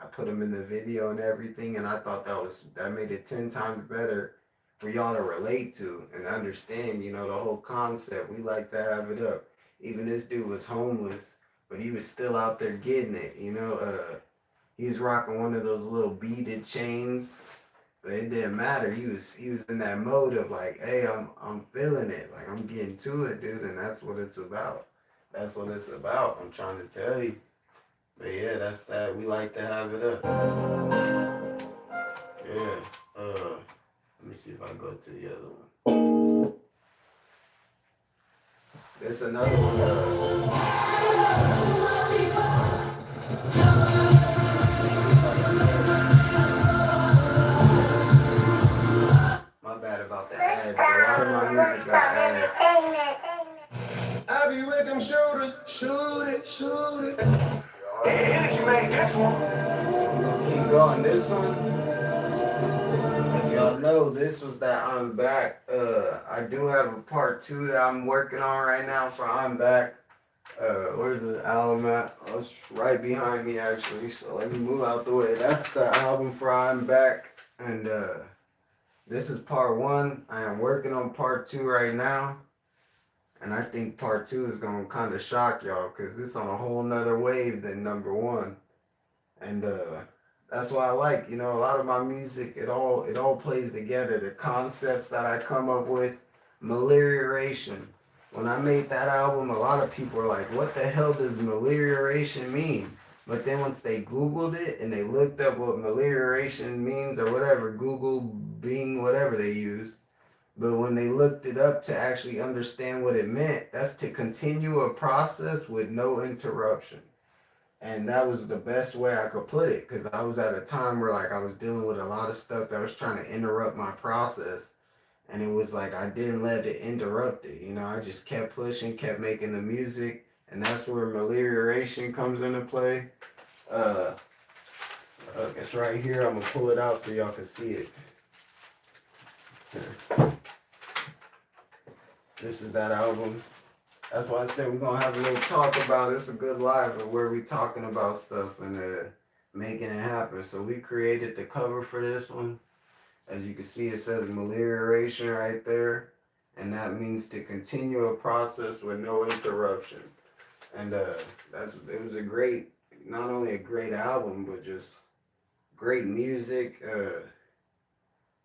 I put him in the video and everything, and I thought that made it 10 times better for y'all to relate to and understand, you know, the whole concept. We like to have it up. Even this dude was homeless, but he was still out there getting it, you know. He was rocking one of those little beaded chains. But it didn't matter. He was in that mode of like, hey, I'm feeling it. Like I'm getting to it, dude, and that's what it's about. That's what it's about. I'm trying to tell you. But yeah, that's that. We like to have it up. Yeah. Let me see if I go to the other one. There's another one. My bad about the ads. A lot of my music got ads. I be with them shooters, shoot it. Energy made this one. Keep going. This one. If y'all know, this was that I'm Back. I do have a part 2 that I'm working on right now for I'm Back. Where's the album at? Oh, it's right behind me actually, so let me move out the way. That's the album for I'm Back, and this is part 1. I am working on part 2 right now, and I think part 2 is gonna kind of shock y'all, because this on a whole nother wave than number 1, and that's why I like, you know, a lot of my music, it all plays together. The concepts that I come up with, melioration. When I made that album, a lot of people were like, what the hell does melioration mean? But then once they Googled it and they looked up what melioration means or whatever, Google, Bing, whatever they used, but when they looked it up to actually understand what it meant, that's to continue a process with no interruption. And that was the best way I could put it, because I was at a time where like I was dealing with a lot of stuff that was trying to interrupt my process. And it was like I didn't let it interrupt it. You know, I just kept pushing, kept making the music. And that's where melioration comes into play. It's right here. I'm going to pull it out so y'all can see it. This is that album. That's why I said we're going to have a little talk about it. It's a good live where we talking about stuff and making it happen. So we created the cover for this one. As you can see, it says melioration right there. And that means to continue a process with no interruption. And it was a great, not only a great album, but just great music.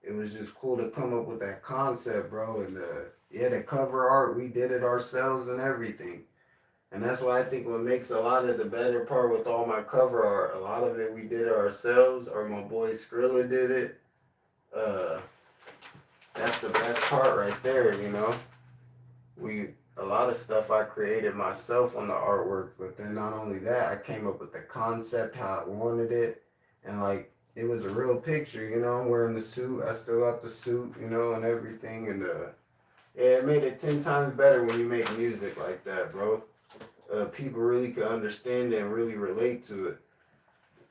It was just cool to come up with that concept, bro. And yeah, the cover art, we did it ourselves and everything. And that's why I think what makes a lot of the better part with all my cover art, a lot of it we did it ourselves, or my boy Skrilla did it. That's the best part right there, you know. A lot of stuff I created myself on the artwork, but then not only that, I came up with the concept, how I wanted it, and like it was a real picture, you know. I'm wearing the suit, I still got the suit, you know, and everything, and yeah, it made it 10 times better when you make music like that, bro. People really can understand it and really relate to it.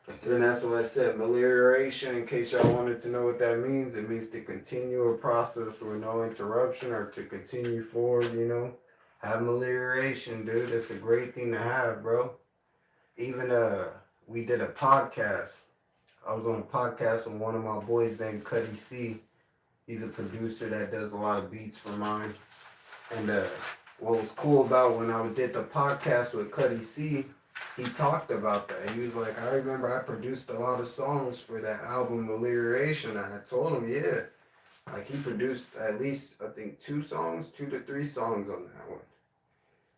And that's what I said, melioration, in case y'all wanted to know what that means. It means to continue a process with no interruption or to continue forward, you know. Have melioration, dude. It's a great thing to have, bro. Even we did a podcast. I was on a podcast with one of my boys named Cuddy C. He's a producer that does a lot of beats for mine. And what was cool about when I did the podcast with Cuddy C, he talked about that. He was like, I remember I produced a lot of songs for that album, Melioration. And I told him, yeah. Like, he produced at least, I think, 2 to 3 songs on that one.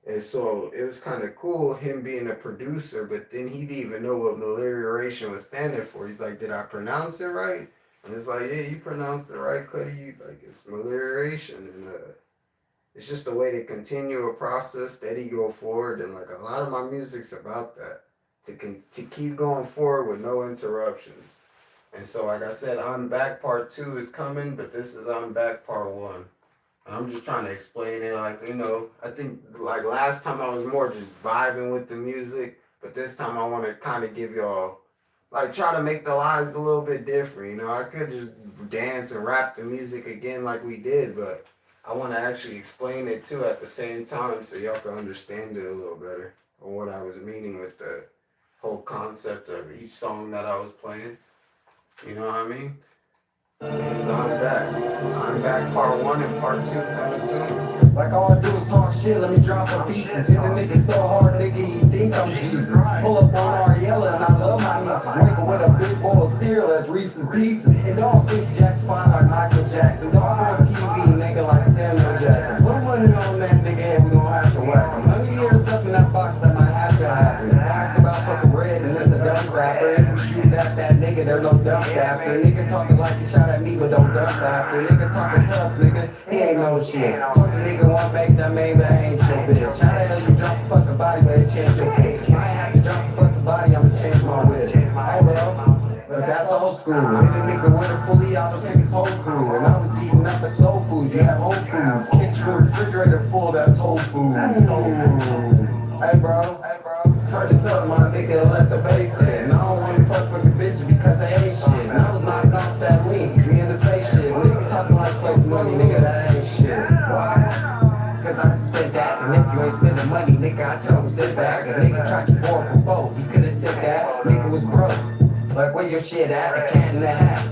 And so it was kind of cool, him being a producer, but then he didn't even know what melioration was standing for. He's like, did I pronounce it right? And it's like, yeah, you pronounced it right, Cuddy. Like, it's melioration. And it's just a way to continue a process, steady go forward. And like a lot of my music's about that, to keep going forward with no interruptions. And so, like I said, I'm Back Part 2 is coming, but this is I'm Back Part 1. And I'm just trying to explain it, like, you know, I think like last time I was more just vibing with the music, but this time I want to kind of give y'all, like, try to make the lives a little bit different. You know, I could just dance and rap the music again like we did, but I want to actually explain it too at the same time so y'all can understand it a little better, or what I was meaning with the whole concept of each song that I was playing. You know what I mean? And I'm back. I'm back part 1 and part 2 coming soon. Like all I do is talk shit, let me drop a pieces. Hit a nigga so hard, nigga, you think I'm Jesus. Pull up on Ariella and I love my nieces. Wake up with a big bowl of cereal that's Reese's Pieces. And dog think Jackson fine like Michael Jackson. Dog on TV, nigga, like Samuel Jackson. Put money on that nigga head, we gon' have to whack him. Let me hear something in that box that might have to happen. Ask about fucking red and it's a dumb rapper. If you shoot at that nigga, there's no dump after. Nigga talking like he shot at me, but don't dump after. Nigga talking tough, nigga, he ain't no shit. Talking nigga want back that man, but I ain't your bitch. How the hell you drop a fucking body, but it change your fit? I ain't have to drop a fucking body, I'ma change my wit. Hey bro, but that's old school. Hit a nigga with a fully auto, take his whole crew. And I was eating up the soul food, you have Whole Foods. Kitchen refrigerator full, that's Whole Food. Hey bro, turn this up, my nigga, and let the bass in. I don't wanna fuck with the bitches because they ain't shit. And I was knocking off that lean, we in the spaceship. Nigga talking like flex money, nigga, that ain't shit. Why? Cause I spent that, and if you ain't spending money, nigga, I tell him sit back. A nigga tried to pour up a boat, he could've said that. Nigga was broke, like where your shit at? A cat in the hat.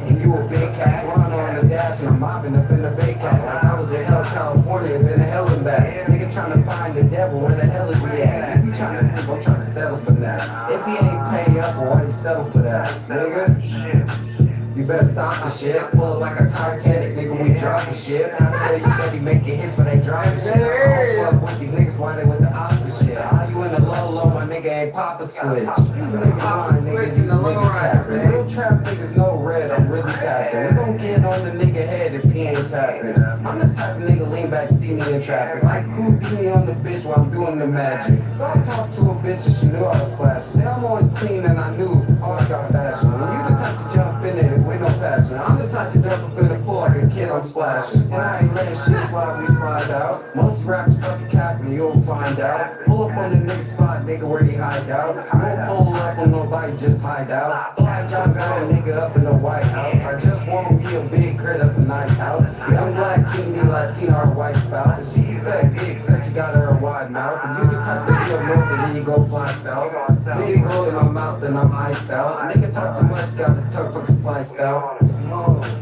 And you a big cat, run on the dash, and I'm mobbing up in the Bay Cat. Like I was in hell, California, been to hell and back. Nigga trying to find the devil, where the hell is he at? If you trying to sip, I'm trying to settle for that. If he ain't pay up, why you settle for that, nigga? You better stop the shit, pull it like a Titanic, nigga, we dropping shit. How the hell you steady making hits, but they driving shit? I don't fuck with these niggas, why they with the opposite shit? How you in the low, my nigga ain't pop a switch. These niggas lying, niggas, these niggas tapping. Real trap niggas know red, I'm really tapping. We gon' get on the nigga head if he ain't tapping. I'm the type of nigga lean back, see me in traffic. Like Houdini on the bitch while I'm doing the magic. So I talked to a bitch and she knew I was flashing. Say I'm always clean and I knew all I got fashion. When you the type to jump in it with no passion, I'm the type to jump up in the pool like a kid, I'm splashing. And I ain't letting shit slide, we slide out. Most rappers fucking capping, you'll find out. Pull up on the nigga spot, nigga, where he hide out. You don't pull up on nobody, just hide out. Fly job got a nigga up in the White House. I just wanna be a big crib, that's a nice house. Young black king, be Latina, or white spouse. And she said big till she got her a wide mouth. And you the type to be a north and then you go fly south. Big hole in my mouth and I'm iced out. Nigga talk too much, got this tongue fucking sliced out.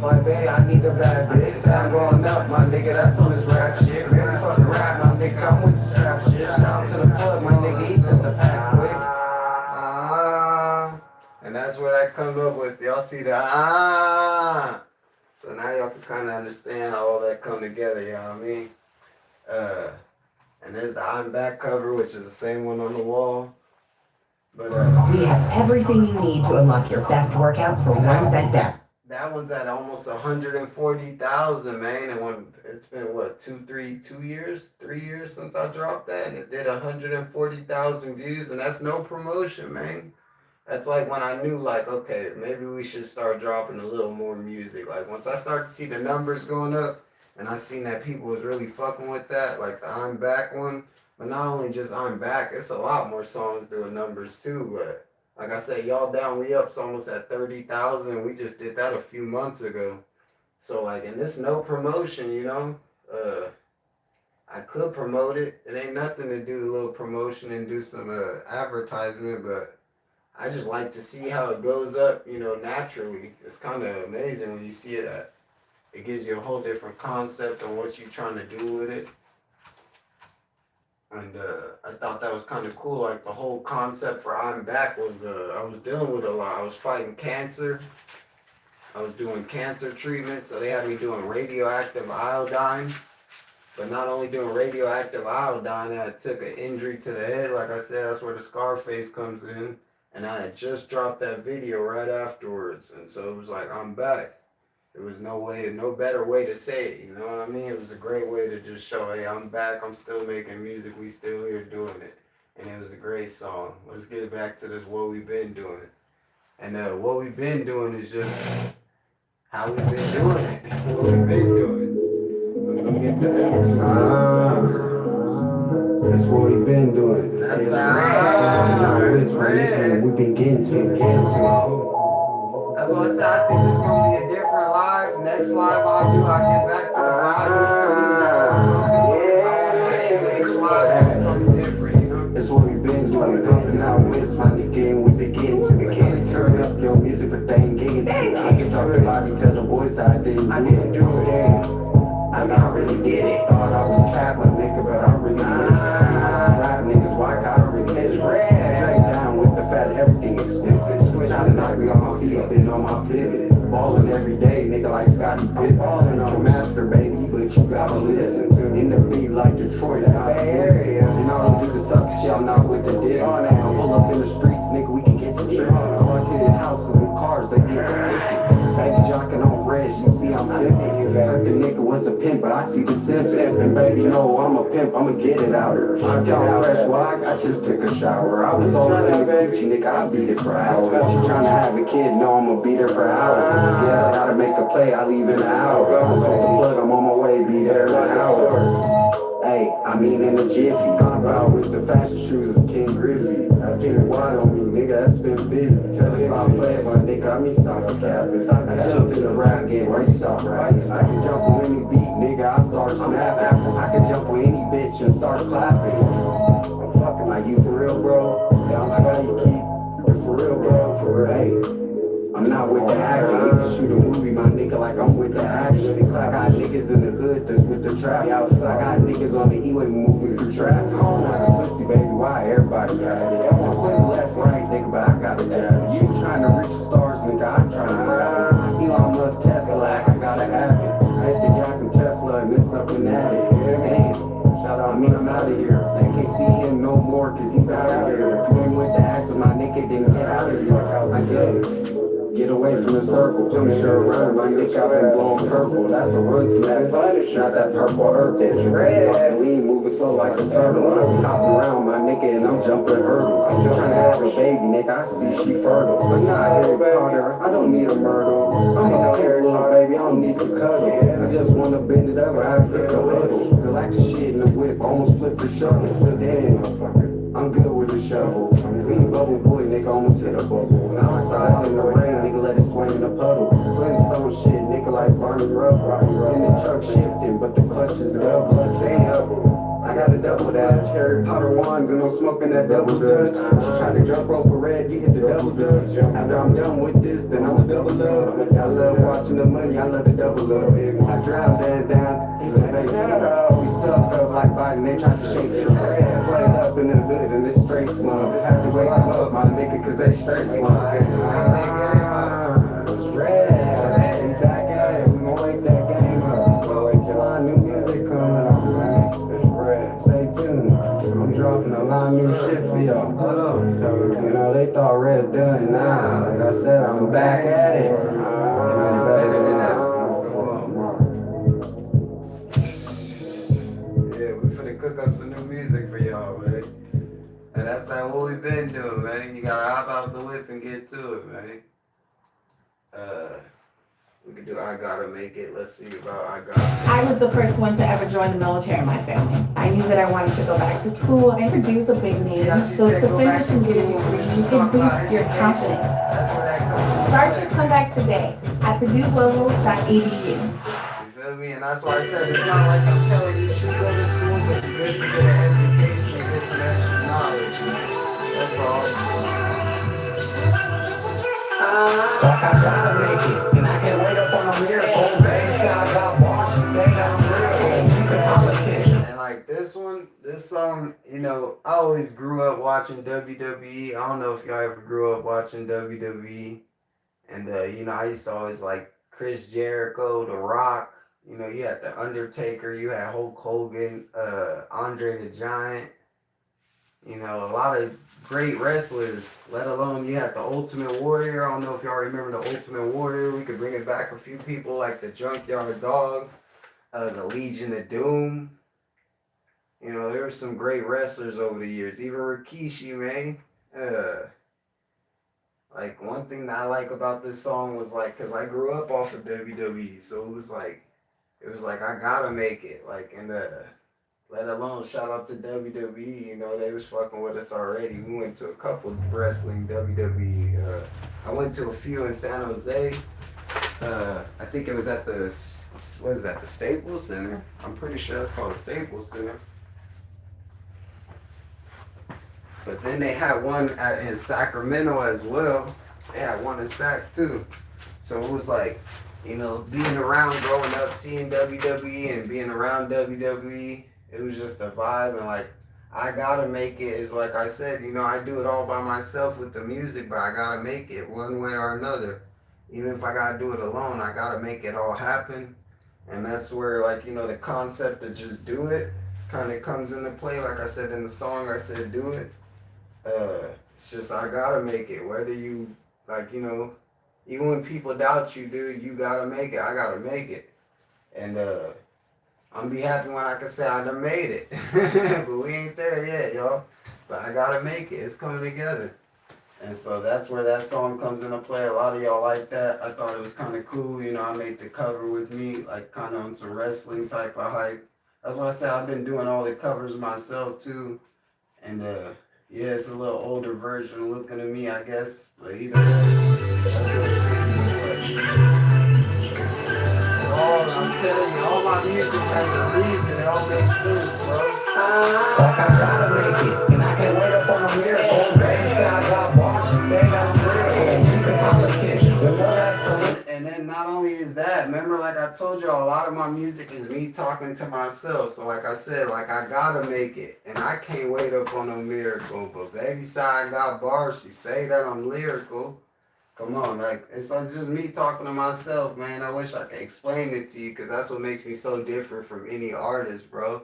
My babe, I need a bad bitch. Say I'm going up, my nigga, that's on this rap shit. Really fucking rap, my nigga, I'm with this trap shit. Shout out to the plug, my nigga, he sent the pack quick. And that's what I come up with. Y'all see the So now y'all can kind of understand how all that come together, you know what I mean? And there's the I'm Back cover, which is the same one on the wall. But We have everything you need to unlock your best workout for 1 cent down. that one's at almost 140,000, man. And when it's been what, 3 years since I dropped that, and it did 140,000 views, and that's no promotion, man. That's like when I knew, like, okay, maybe we should start dropping a little more music. Like once I start to see the numbers going up, and I seen that people was really fucking with that, like the I'm Back one. But not only just I'm Back, it's a lot more songs doing numbers too. But Like I said, y'all down, we up's almost at 30,000. We just did that a few months ago. So like, and this no promotion, you know. I could promote it. It ain't nothing to do a little promotion and do some advertisement, but I just like to see how it goes up, you know, naturally. It's kind of amazing when you see it. It gives you a whole different concept on what you're trying to do with it. And I thought that was kind of cool. Like the whole concept for I'm Back was I was dealing with a lot. I was fighting cancer. I was doing cancer treatment, so they had me doing radioactive iodine. But not only doing radioactive iodine, I took an injury to the head. Like I said, that's where the scar face comes in. And I had just dropped that video right afterwards. And so it was like, I'm back. There was no better way to say it, you know what I mean? It was a great way to just show, hey, I'm back, I'm still making music, we still here doing it. And it was a great song. Let's get back to this, what we've been doing. And what we've been doing is just how we've been doing it. What we've been doing. I'm gonna get to that. That's what we've been doing. That's it's red. We've been getting to it. That's what I said. I think this is gonna be a different live. Next live I'll do, I'll get back to the vibe with the music. Each live is something different, you know? That's what we've been doing. Pumping out whips, my nigga, and we begin to it. They turn up your music, but they ain't getting to it. I can talk about it, tell the boys I didn't do it. Damn. And I really did it. Thought I was cat, my nigga, but I really did it. Rap niggas, why I really did it. Straight down with the fat, everything exclusive. Trying to knock me on my feet, been on my pivot. Ballin' every day, nigga, like Scottie Pippen. Ain't your master, baby, but you gotta listen. In the beat like Detroit, not this. You know, don't do the sucker shit, I'm not with the diss. I pull up in the streets, nigga, we can get to trippin'. Always hitting houses and cars, they get to flippin'. Baby jockin' on red, she see I'm pimpin'. Heard the nigga was a pimp, but I see the simpin'. And baby, no, I'm a pimp, I'ma get it out her. I'm down fresh, why? I just took a shower. I was all up in the coochie, nigga, I beat it for hours. She tryna have a kid, no, I'ma beat her for hours. Yes, gotta make a play, I leave in an hour. I told the plug, I'm on my way, be there in an hour. Hey, I mean in a jiffy. I'm out with the fashion shoes is King Griffey. King Wide on me, nigga, that's been 50. Tell us stop playing, my nigga, I mean stop capping. I jumped in the rap game, why you stop rapping? I can jump on any beat, nigga, I start snapping. I can jump on any bitch and start clapping. Like you for real, bro? I got you keep, you for real, bro? Hey. I'm not with the acting, nigga shoot a movie, my nigga, like I'm with the action. I got niggas in the hood that's with the trap. I got niggas on the E-way moving through traffic. I don't want the pussy, baby, why everybody got it? I'm playing left, right, nigga, but I got a jab. You trying to reach the stars, nigga, I'm trying to grab it. Elon Musk Tesla, like I gotta have it. I hit the gas in Tesla and it's up and at it. Damn. I mean, I'm out of here. They can't see him no more, cause he's out of here. If you ain't with the actors, my nigga, then get out of here. I get it. Get away from the circle, come sure around. My nigga, I've been blowing purple. That's the runs, nigga. Not that purple Urkel. You take me off the lean, moving slow like a turtle. I be hopping around, my nigga, and I'm jumping hurdles. I'm trying to have a baby, nigga. I see she fertile. I'm not Harry Potter, I don't need a myrtle. I'm a pimp little baby, I don't need to cuddle. I just wanna bend it up, I hit the huddle. Collect the shit in the whip, almost flip the shovel. Damn. I'm good with a shovel. Seen bubble boy, nigga, almost hit a bubble. Outside in the rain, nigga, let it swing in the puddle. Flintstone shit, nigga, like Barney Rubber. In the truck shifting, but the clutch is double. Damn. I got a double that. Cherry Potter wands and I'm smoking that double dutch. She tried to jump rope a red, you hit the double dutch. After I'm done with this, then I'ma double up. I love watching the money, I love the double up. I drown down in the basement. We stuck up like Biden, they tried to shake shit. Played up in the hood and it's straight slum. Have to wake them up, my nigga, cause they straight slum. It's red. We back at it, we gon' wake that game up. Till our new music coming up, man. Stay tuned. I'm dropping a lot of new shit for y'all. You know, they thought Red done. Nah, like I said, I'm back at it. Even better than that. Yeah, we finna cook up some new music for y'all, man. And that's like what we've been doing, man. You gotta hop out the whip and get to it, man. We could do I Gotta Make It. Let's see about I Gotta Make It. I was the first one to ever join the military in my family. I knew that I wanted to go back to school and produce a big name. So to finish and get a degree, you can boost your confidence. That's where that comes from. Start your comeback today at PurdueGlobal.edu. You feel me? And that's why I said it's not like I'm telling you to go to school, but it's good to get an education and get some extra knowledge. That's all. Like I gotta make it, and I can't wait up on a miracle. Baby, I got bars, she say that I'm real. Speaking politics. And like this song, you know, I always grew up watching WWE. I don't know if y'all ever grew up watching WWE. And, you know, I used to always like Chris Jericho, The Rock. You know, you had The Undertaker, you had Hulk Hogan, Andre the Giant. You know, a lot of great wrestlers, let alone you had the Ultimate Warrior. I don't know if y'all remember the Ultimate Warrior. We could bring it back a few people like the Junkyard Dog, the Legion of Doom. You know, there were some great wrestlers over the years. Even Rikishi, man. Like, one thing that I like about this song was, like, because I grew up off of WWE, so it was like, I gotta make it. Like, and let alone shout out to WWE, you know, they was fucking with us already. We went to a couple wrestling WWE. I went to a few in San Jose. I think it was at the, what is that, the Staples Center? I'm pretty sure it's called Staples Center. But then they had one in Sacramento as well. They had one in Sac too. So it was like, you know, being around, growing up, seeing WWE and being around WWE, it was just a vibe. And like, I gotta make it. It's like I said, you know, I do it all by myself with the music, but I gotta make it one way or another. Even if I gotta do it alone, I gotta make it all happen. And that's where, like, you know, the concept of just do it kind of comes into play. Like I said in the song, I said do it. It's just, I gotta make it. Whether you, like, you know, even when people doubt you, dude, you gotta make it. I gotta make it. And I'm be happy when I can say I done made it. But we ain't there yet, y'all. But I gotta make it. It's coming together. And so that's where that song comes into play. A lot of y'all like that. I thought it was kind of cool. You know, I made the cover with me, like kind of on some wrestling type of hype. That's why I say I've been doing all the covers myself too. And yeah, it's a little older version looking at me, I guess. But either way, that's what it is. I'm telling you, all my music has a reason. It all makes sense, bro. Like I gotta make it, and I can't wait up on a miracle. Baby, say I got bars, she say that I'm real. Speaking politics, the Lord has to. And then not only is that, remember, like I told y'all, a lot of my music is me talking to myself. So like I said, like I gotta make it. And I can't wait up on a miracle. But baby side got bars, she say that I'm lyrical. Come on, like, it's just me talking to myself, man. I wish I could explain it to you, because that's what makes me so different from any artist, bro.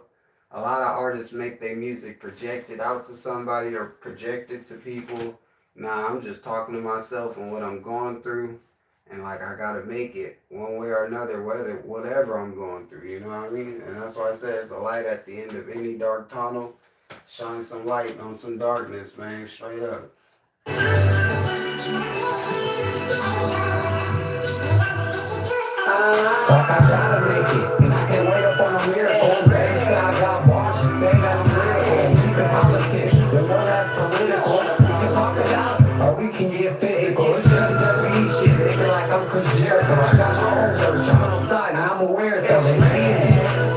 A lot of artists make their music projected out to somebody or projected to people. Nah, I'm just talking to myself and what I'm going through. And like, I gotta make it one way or another, whatever I'm going through, you know what I mean? And that's why I said it's a light at the end of any dark tunnel. Shine some light on some darkness, man, straight up. Like I gotta make it, and I can't wait up on a miracle. Baby, say I got bars, she say that I'm real. Speaking politics, the Lord has political. We can talk it out, or we can get physical. It's just WWE shit, nigga, like I'm Chris Jericho. I got my own church, I'm outside, and I'm aware though. They see it,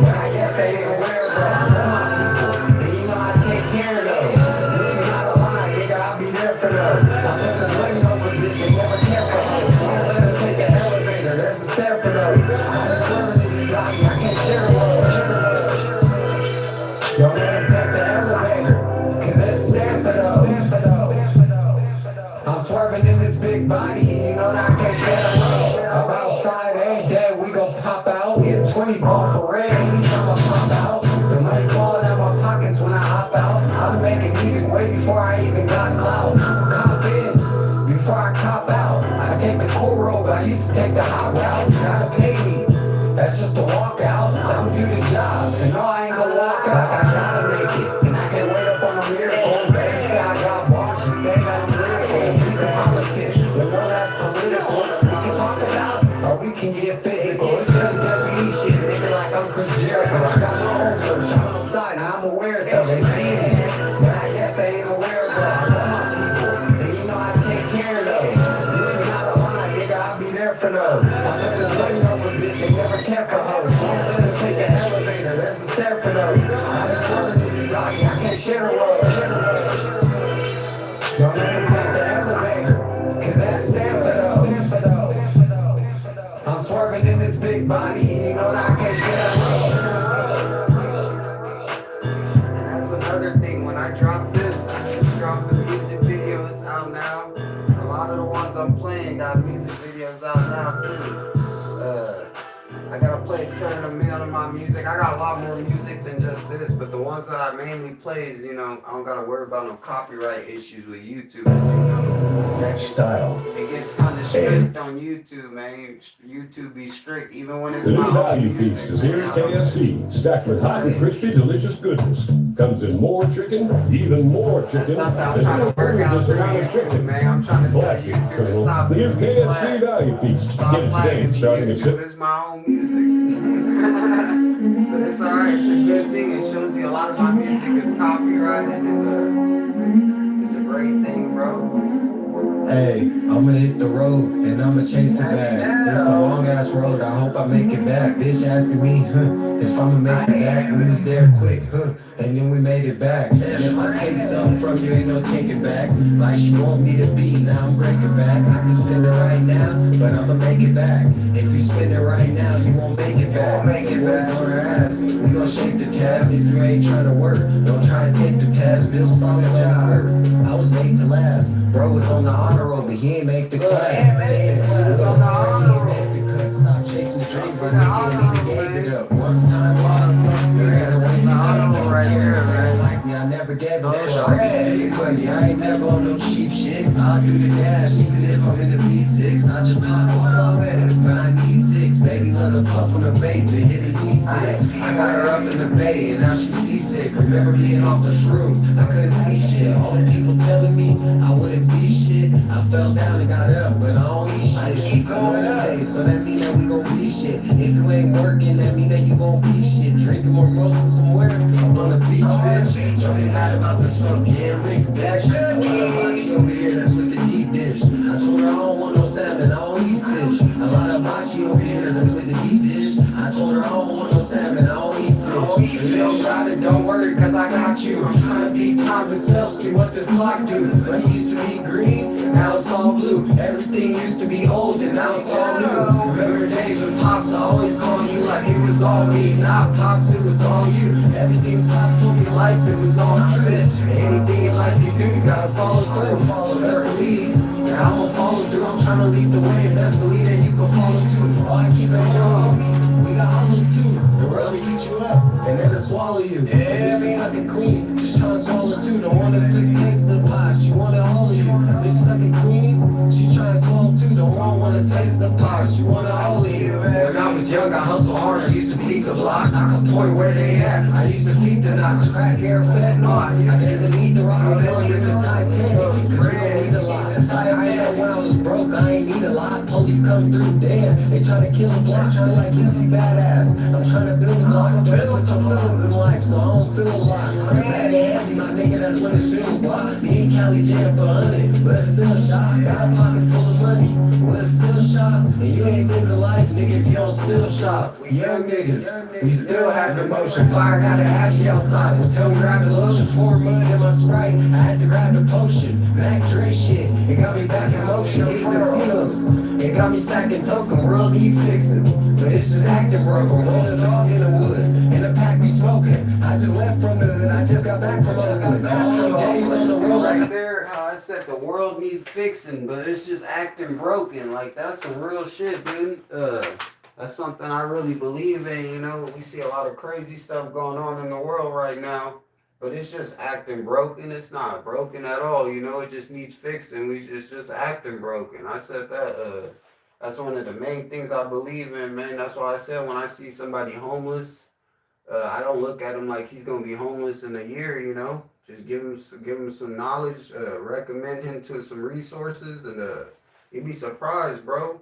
but I guess they ain't aware, bro. I love my people, and you know I take care of those. If you're not alive, nigga, I'll be there for those. I put the money over bitch and never care for those. Don't let them take the elevator, there's a stair for those. I'm swerving if you got me, I can't share a load. Don't let them take the elevator, cause there's a stair for those. I'm swerving in this big body, and you know that I can't share the load. I'm outside every day, we gon' pop out. Get 20 ball for red, anytime I pop out. The money falling out my pockets when I hop out. I'm making music way before I even got clout. Cop in, before I cop out. I take the cool road, but I used to take the hot route. Gotta pay me, that's just a walkout. I'ma do the job, and no, I ain't gonna walk out. I gotta make it, and I can't wait up on a miracle. Baby say I got bars, she say that I'm lyrical. Speaking politics, the Lord has political. We can talk it out, or we can get I got my own church, I'm outside, I'm aware of them. They see me, but I guess they ain't aware of them. I love my people, and you know I take care of those. This is not a lie, nigga, I'll be there for those. I put this money over bitch, they never care for hoes. I'm gonna take an elevator, there's a stair for those. I just wanted to be doggy, I can't share the road. Don't let him take the elevator, cause that's stair for those. I'm swerving in this big body, and you know that I can't share the road. And that's another thing. When I drop this, I just drop the music videos out now. A lot of the ones I'm playing got music videos out now too. I gotta play a certain amount of my music. I got a lot more music than just this, but the ones that I mainly play is, you know, I don't gotta worry about no copyright issues with YouTube. You know, that Style. It gets kind of strict on YouTube, man. YouTube be strict, even when it's The new my own value music. feast is here at KFC, stacked with hot and crispy, delicious goodness. Comes in more chicken, even more That's chicken, something I'm and trying you'll to work prove out this for amount of YouTube, chicken. man. I'm trying to tell Classic, YouTube to Colonel. stop The new being KFC flat. value feast. Stop Get it today, playing starting at YouTube. It's my own music. But it's alright, it's a good thing. It shows me a lot of my music is copyrighted, and it's a great thing, bro. Hey, I'ma hit the road and I'ma chase it back. It's a long ass road, I hope I make it back. Bitch asking me, if I'ma make it back. We was there quick, and then we made it back. And if I take something from you, ain't no taking back. Like she want me to be, now I'm breaking back. I can spend it right now, but I'ma make it back. If you spend it right now, you won't make it back. The boys on her ass, we gon' shake the task. If you ain't trying to work, don't try and take the task. Build solid on his earth. I was made to last. Bro was on the honor roll, but he ain't make the cut. He ain't make the cut. Stop chasing the dreams, but nigga ain't even gave it up. Once time lost, you gotta wake it up. Don't care, man. Like me, I never gave a fuck. It's big money, I ain't never on no cheap shit. I'll do the dash, even if I'm in the V6. I just pop one, but I need six. Baby, let her puff on the vape and hit an E6. I got her up in the bay, and now she seasick. Remember being off the shrooms, I couldn't see shit. All the people telling me I wouldn't be shit. I fell down and got up, but I don't eat shit. I know the day, so that mean that we gon' be shit. If you ain't working, that mean that you gon' be shit. Drinking more mimosas somewhere, I'm on the beach, bitch. Don't be mad about the smoke, yeah, Rick, bitch. A lot of bocce over here, that's with the deep dish. I told her I don't want no salmon, I don't eat fish. A lot of bocce over here, that's with the deep dish. I told her I don't want no salmon, I don't eat fish. If you don't got it, don't worry, cause I got you. I'm trying to beat time itself, see what this clock do. Money used to be green, now it's all blue. Everything used to be old and now it's all new. Remember days when Pops, I always called you like it was all me. Nah, Pops, it was all you. Everything Pops told me in life, it was all true. Anything in life you do, you gotta follow through. So best believe that I'm gonna follow through. I'm trying to lead the way, and best believe that you can follow too. Oh, I keep it on me. We got hollows too. The world will eat you up and then it'll swallow you. The bitch can suck it clean. She tryna swallow too. Don't wanna take taste of the pie. She wanna all of you. Bitch suck it clean. She tryna swallow too. Don't wanna taste the pie. She wanna all of you. When I was young, I hustled hard. I used to beat the block. I could point where they at. I used to feed the notch. Crack air fed no. I didn't need the rock. Tell them in the Titanic. Cause we gon' need a lot. Like I know when I was broke, I ain't need a lot. Police come through, damn. They tryna kill the block. Feel like Lucy badass. I'm tryna build a block. Don't put your feelings in life, so I don't feel a lot. Bad and heavy, my nigga, that's when it feel block. Me and Cali jam for 100, but it's still a shot. Got a pocket full of money, but it's still shop. And you ain't living life, nigga, if you don't still shop. We young niggas, we still have emotion. Fire got a ashy outside. Well, tell me grab the lotion, pour mud in my Sprite. I had to grab the potion. Mac Dre shit, it got me back in motion. Hit casinos, it got me stacking token. World need fixing, but it's just acting broken. Roll a dog in the wood, in the pack we smoking. I just left from the hood, I just got back from Oakland. All them days on the road like Right there, how I said the world needs fixing, but it's just acting broken. Like, that's some real shit, dude. That's something I really believe in, you know. We see a lot of crazy stuff going on in the world right now, but it's just acting broken. It's not broken at all, you know. It just needs fixing. It's just acting broken. I said that, that's one of the main things I believe in, man. That's why I said when I see somebody homeless, I don't look at him like he's gonna be homeless in a year, you know. Just give him some knowledge, recommend him to some resources, and you'd be surprised, bro.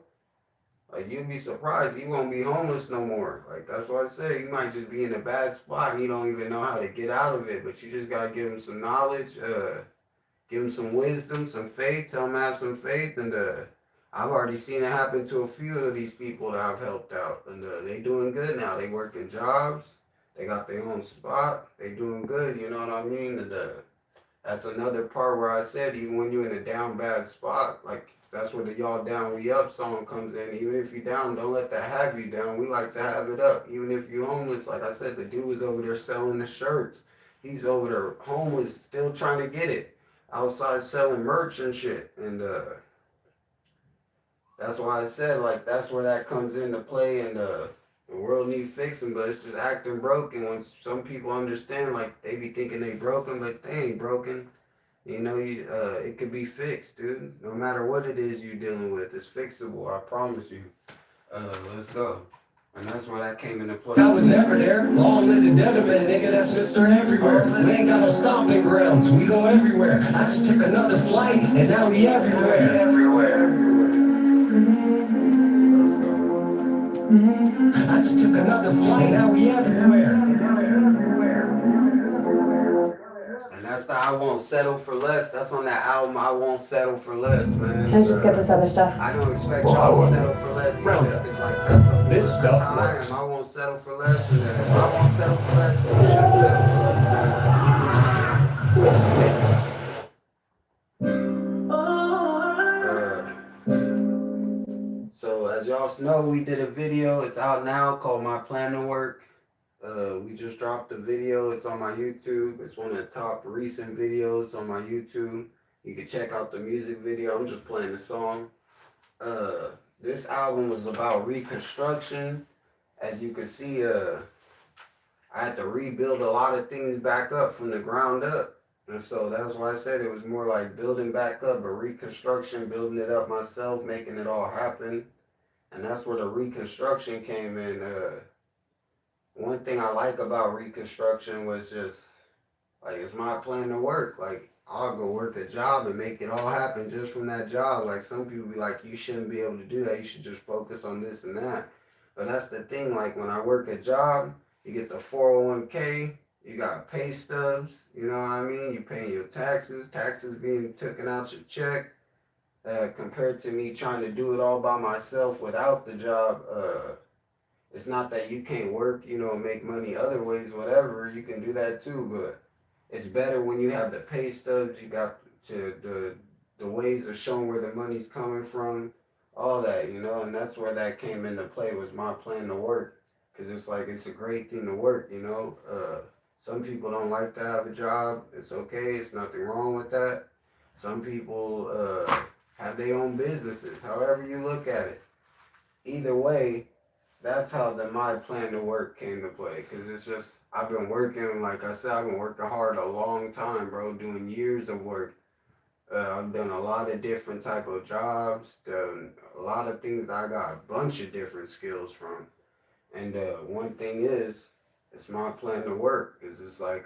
Like, you'd be surprised, you won't be homeless no more. Like, that's why I say you might just be in a bad spot and you don't even know how to get out of it. But you just gotta give them some knowledge, give them some wisdom, some faith, tell them to have some faith. And I've already seen it happen to a few of these people that I've helped out. And they doing good now. They working jobs. They got their own spot. They doing good, you know what I mean? And that's another part where I said, even when you're in a down bad spot, like, that's where the Y'all Down We Up song comes in. Even if you're down, don't let that have you down. We like to have it up. Even if you're homeless, like I said, the dude was over there selling the shirts. He's over there homeless, still trying to get it. Outside selling merch and shit. And that's why I said, like, that's where that comes into play. And the world needs fixing, but it's just acting broken. When some people understand, like, they be thinking they broken, but they ain't broken. You know, it could be fixed, dude. No matter what it is you're dealing with, it's fixable. I promise you. Let's go. And that's where that came into play. I was never there. Long live the Deadman, nigga. That's Mr. Everywhere. We ain't got no stomping grounds. We go everywhere. I just took another flight, and now we everywhere. Everywhere. I just took another flight, now we everywhere. And that's the I Won't Settle for Less. That's on that album, I Won't Settle for Less, man. Can I just get this other stuff? I don't expect y'all to settle for less. Either. Like, that's the, This that's stuff how I works. am. I won't settle for less. And if I won't settle for less, then you shouldn't settle for less. So as y'all know, we did a video. It's out now called My Plan to Work. We just dropped a video. It's on my YouTube. It's one of the top recent videos on my YouTube. You can check out the music video. I'm just playing the song. This album was about reconstruction. As you can see, I had to rebuild a lot of things back up from the ground up. And so that's why I said it was more like building back up, but reconstruction, building it up myself, making it all happen. And that's where the reconstruction came in. One thing I like about reconstruction was just, like, it's my plan to work. Like, I'll go work a job and make it all happen just from that job. Like, some people be like, you shouldn't be able to do that. You should just focus on this and that. But that's the thing. Like, when I work a job, you get the 401k, you got pay stubs, you know what I mean? You paying your taxes being taken out your check. Compared to me trying to do it all by myself without the job, it's not that you can't work, you know, make money other ways, whatever. You can do that too, but it's better when you have the pay stubs. You got to the ways of showing where the money's coming from, all that, you know. And that's where that came into play, was my plan to work, because it's like, it's a great thing to work, you know. Some people don't like to have a job. It's okay. It's nothing wrong with that. Some people have their own businesses. However you look at it, either way, that's how my plan to work came to play. Because it's just, I've been working, like I said, I've been working hard a long time, bro, doing years of work. I've done a lot of different type of jobs, done a lot of things that I got a bunch of different skills from. And one thing is, it's my plan to work. Because it's like,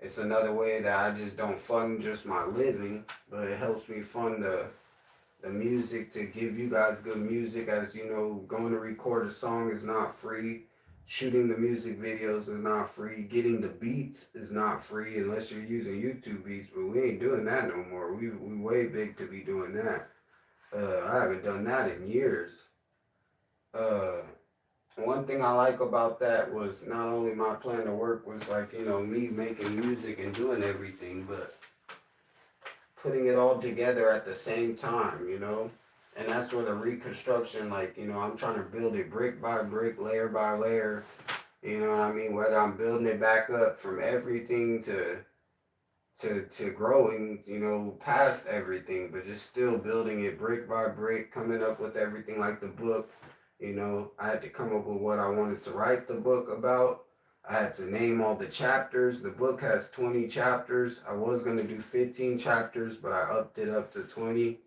it's another way that I just don't fund just my living, but it helps me fund the music, to give you guys good music. As you know, going to record a song is not free. Shooting the music videos is not free. Getting the beats is not free unless you're using YouTube beats, but we ain't doing that no more. We way big to be doing that. I haven't done that in years. One thing I like about that was not only my plan to work was, like, you know, me making music and doing everything, but putting it all together at the same time, you know. And that's where the reconstruction, like, you know, I'm trying to build it brick by brick, layer by layer, you know what I mean? Whether I'm building it back up from everything to growing, you know, past everything, but just still building it brick by brick, coming up with everything, like the book. You know, I had to come up with what I wanted to write the book about. I had to name all the chapters. The book has 20 chapters. I was going to do 15 chapters, but I upped it up to 20.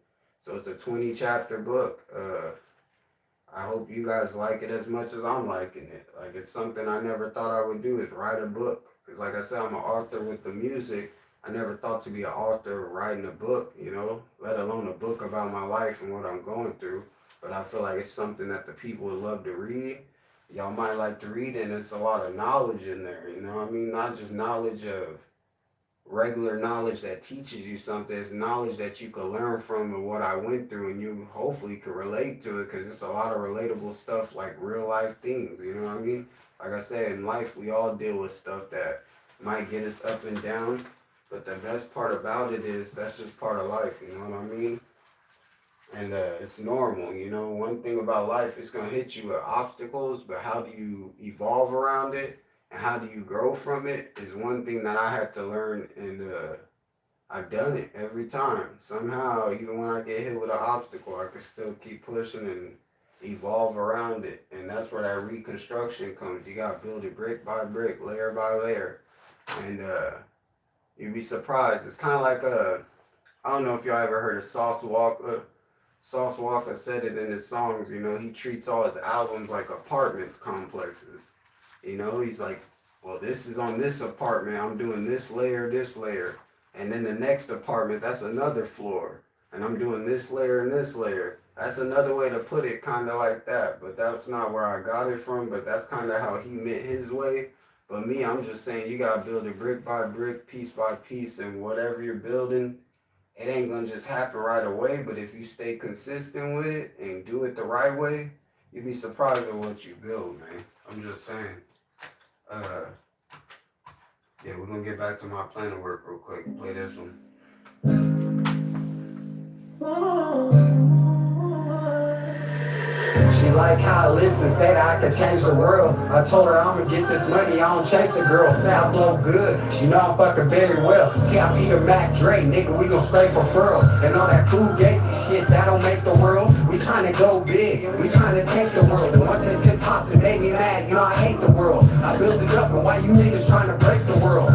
So it's a 20 chapter book. I hope you guys like it as much as I'm liking it. Like, it's something I never thought I would do, is write a book. Because like I said, I'm an author with the music. I never thought to be an author writing a book, you know, let alone a book about my life and what I'm going through. but I feel like it's something that the people would love to read. Y'all might like to read it, and there's a lot of knowledge in there, you know what I mean? Not just knowledge of regular knowledge that teaches you something. It's knowledge that you can learn from and what I went through, and you hopefully can relate to it, because it's a lot of relatable stuff, like real life things, you know what I mean? Like I said, in life we all deal with stuff that might get us up and down, but the best part about it is that's just part of life, you know what I mean? And it's normal, you know. One thing about life, it's gonna hit you with obstacles, but how do you evolve around it and how do you grow from it is one thing that I had to learn, and I've done it every time. Somehow, even when I get hit with an obstacle, I can still keep pushing and evolve around it. And that's where that reconstruction comes. You gotta build it brick by brick, layer by layer. And you'd be surprised. It's kind of like I don't know if y'all ever heard of Sauce Walker. Sauce Walker said it in his songs, you know, he treats all his albums like apartment complexes. You know, he's like, well, this is on this apartment, I'm doing this layer. And then the next apartment, that's another floor. And I'm doing this layer and this layer. That's another way to put it, kind of like that. But that's not where I got it from, but that's kind of how he meant his way. But me, I'm just saying you got to build it brick by brick, piece by piece, and whatever you're building, it ain't gonna just happen right away, but if you stay consistent with it and do it the right way, you'd be surprised at what you build, man. I'm just saying. Yeah, we're gonna get back to my plan of work real quick. Play this one. She like how I listen, say that I can change the world. I told her I'ma get this money, I don't chase a girl. Say I blow good, she know I'm fucking very well. T.I.P. to Mac Dre, nigga, we gon' scrape a pearl. And all that food gazy shit, that don't make the world. We tryna go big, we tryna take the world. And once they took pops, it made me mad, you know I hate the world. I built it up, and why you niggas tryna break the world?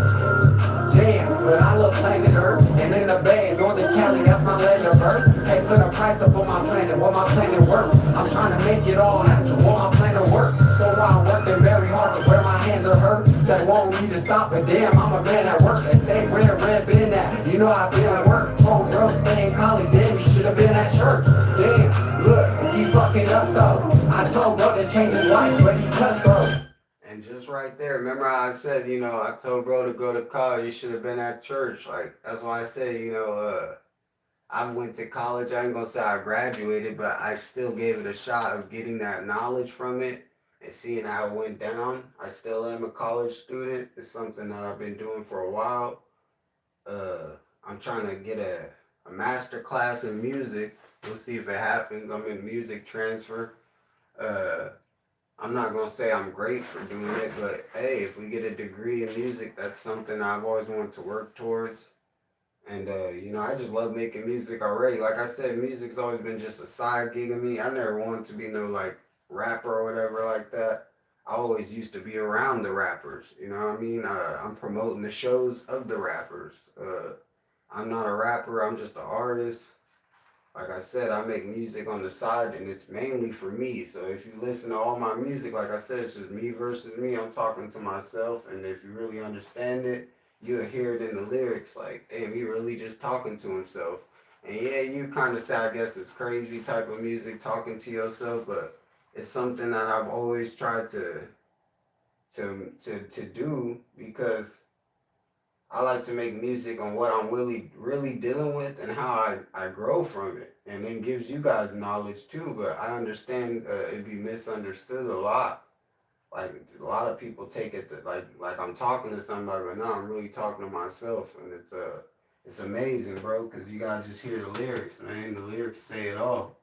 Damn, but I love planet Earth. And in the Bay in Northern Cali, that's my land of birth. Can't put a price up on my planet, what my planet worth. I'm trying to make it all happen, what my planet work. So I'm working very hard to where my hands are hurt. They want me to stop, but damn, I'm a man at work. They say where red been at, you know I've been at work. Home girl stay in college, damn, you should have been at church. Damn, look, he fucking up though. I told bro to change his life, but he cutthroat. And just right there, remember how I said, you know, I told bro to go to college, you should have been at church. Like, that's why I say, you know, I went to college. I ain't gonna say I graduated, but I still gave it a shot of getting that knowledge from it and seeing how it went down. I still am a college student. It's something that I've been doing for a while. I'm trying to get a master class in music. We'll see if it happens. I'm in music transfer. I'm not going to say I'm great for doing it, but hey, if we get a degree in music, that's something I've always wanted to work towards. And, you know, I just love making music already. Like I said, music's always been just a side gig of me. I never wanted to be no, like, rapper or whatever like that. I always used to be around the rappers, you know what I mean? I'm promoting the shows of the rappers. I'm not a rapper, I'm just an artist. Like I said, I make music on the side, and it's mainly for me. So if you listen to all my music, like I said, it's just me versus me. I'm talking to myself, and if you really understand it, you'll hear it in the lyrics. Like, damn, he really just talking to himself. And yeah, you kind of say, I guess it's crazy type of music, talking to yourself, but it's something that I've always tried to do, because I like to make music on what I'm really dealing with and how I grow from it, and then gives you guys knowledge too. But I understand it'd be misunderstood a lot. Like, a lot of people take it that like I'm talking to somebody, but no, I'm really talking to myself, and it's amazing, bro, because you gotta just hear the lyrics, man. The lyrics say it all.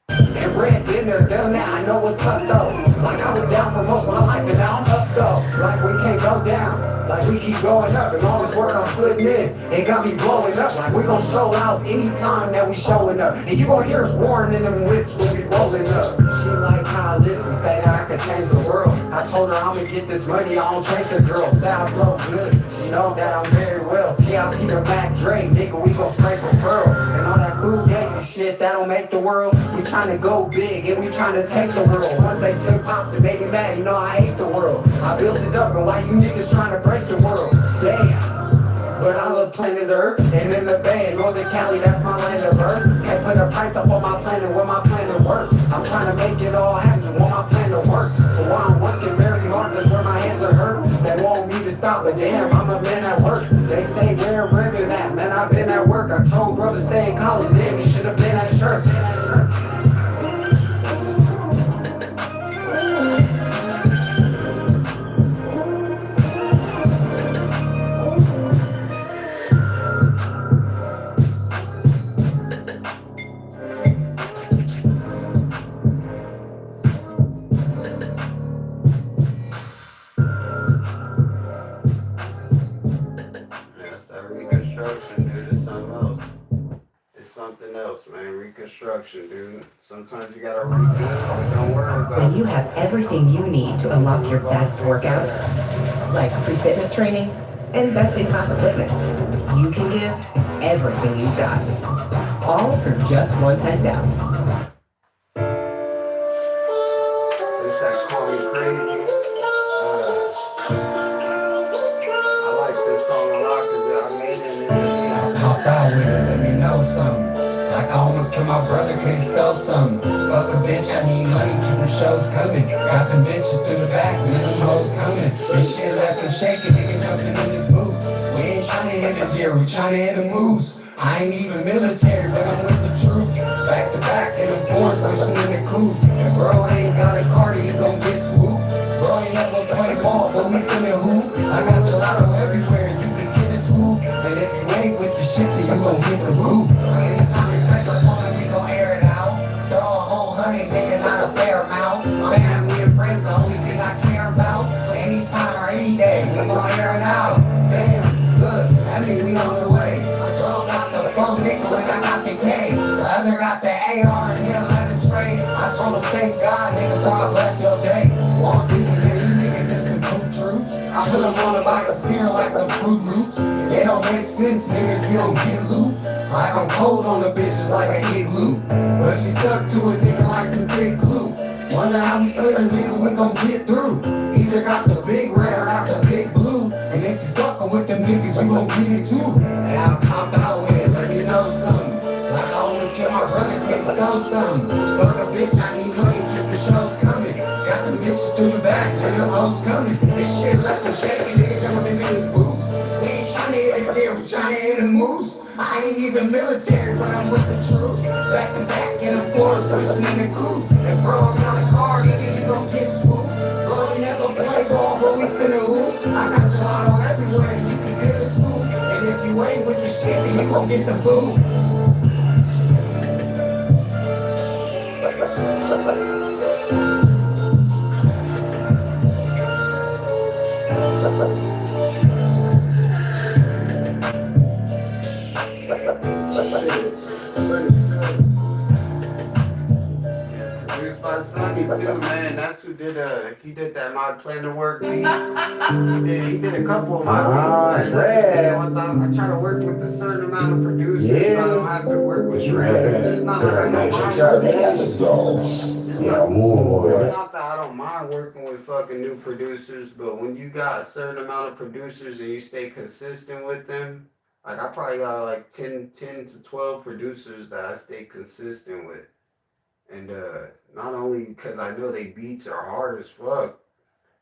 And red been there, done that, I know what's up though. Like I was down for most of my life and now I'm up though. Like we can't go down, like we keep going up. And all this work I'm putting in, it got me blowing up. Like we gon' show out anytime that we showing up. And you gon' hear us roaring in them whips when we rolling up. She like how I listen, say that I can change the world. I told her I'ma get this money, I don't chase a girl. Say I flow good, she know that I'm very well. T.I.P. to Mac Dre, nigga, we gon' scrape a pearl. And all that food gazy shit, that don't make the world. We tryna go big and we tryna take the world. Once they took pops and made me mad, you know I hate the world. I built it up, and why you niggas tryna break the world? Damn. but I love planet Earth. And in the Bay, in Northern Cali, that's my land of birth. Can't put a price up on my planet where my planet work. I'm trying to make it all happen, want my plan to work. So while I'm working very hard, cause where my hands are hurt, they want me to stop, but damn, I'm a man at work. They say where ribbon at, man, I've been at work. I told brother stay in college, damn, you should have been at church. That's that reconstruction, dude. It's something else. It's something else, man. Reconstruction, dude. Sometimes you gotta rebuild, but don't worry about When it. you have everything you need to unlock your best workout, like free fitness training and best-in-class equipment, you can give everything you've got, all for just 1 cent down. It's that call me crazy. I like this song a lot because I made it in the Hopped out with it, let me know something. Like I almost killed my brother, cause he stole something. Fuck a bitch, I need money, keep them shows coming. Got them bitches through the back, and them hoes coming. This shit left them shaking, nigga jumping in his boots. We ain't tryna hit a deer, we tryna hit a moose. I ain't even military, but I'm with the troops. Back to back, in the forest, pushing in the coupe. And bro ain't got a car, he gon' get swooped. Bro ain't never play ball, but we finna hoop. I got gelato everywhere, you can get a scoop. And if you ain't with the shit, then you gon' get the loop. Anytime we press up on it, we gon' air it out. Throw a whole 100, nigga, not a fair amount. Family and friends, the only thing I care about. So anytime or any day, we gon' air it out. Damn, look, that mean we on the way. Bro got the phone nickel and I got the K. The other got the AR and he'll let it spray. I told him, thank God, nigga, God bless your day. Walk these and you niggas in some goof troops. I put them on a box of cereal like some Fruit Loops. They don't make sense, nigga, if you don't get loot. Like I'm cold on the bitches like an igloo. But she stuck to a nigga like some thick glue. Wonder how we slippin', nigga, we gon' get through. Either got the big red or got the big blue. And if you fuckin' with them niggas, you gon' get it too. And I'm popped out with it, let me know something. Like I almost killed my brother, can't stole something. Fuck a bitch, I need money, keep the shows coming. Got them bitches through the back, and them hoes coming. This shit left them shaking, nigga jumping in his boots. We ain't tryna hit a deer, we tryna hit a moose. I ain't even military, but I'm with the troops. Back to back in the forest, pushing in the coupe. And bro, I'm on a car, nigga, you gon' get swooped. Bro, ain't never play ball, but we finna hoop. I got gelato everywhere, and you can get a scoop. And if you ain't with the shit, then you gon' get the food. Produced by Sonny too, man. That's who did he did that My Plan to Work beat. He did a couple of my beats. Man. That's the thing. Once I try to work with a certain amount of producers, so I don't have to work with producers. It's not like I don't mind. It's not that I don't mind working with fucking new producers, but when you got a certain amount of producers and you stay consistent with them, like I probably got like 10 to 12 producers that I stay consistent with. And not only because I know they beats are hard as fuck,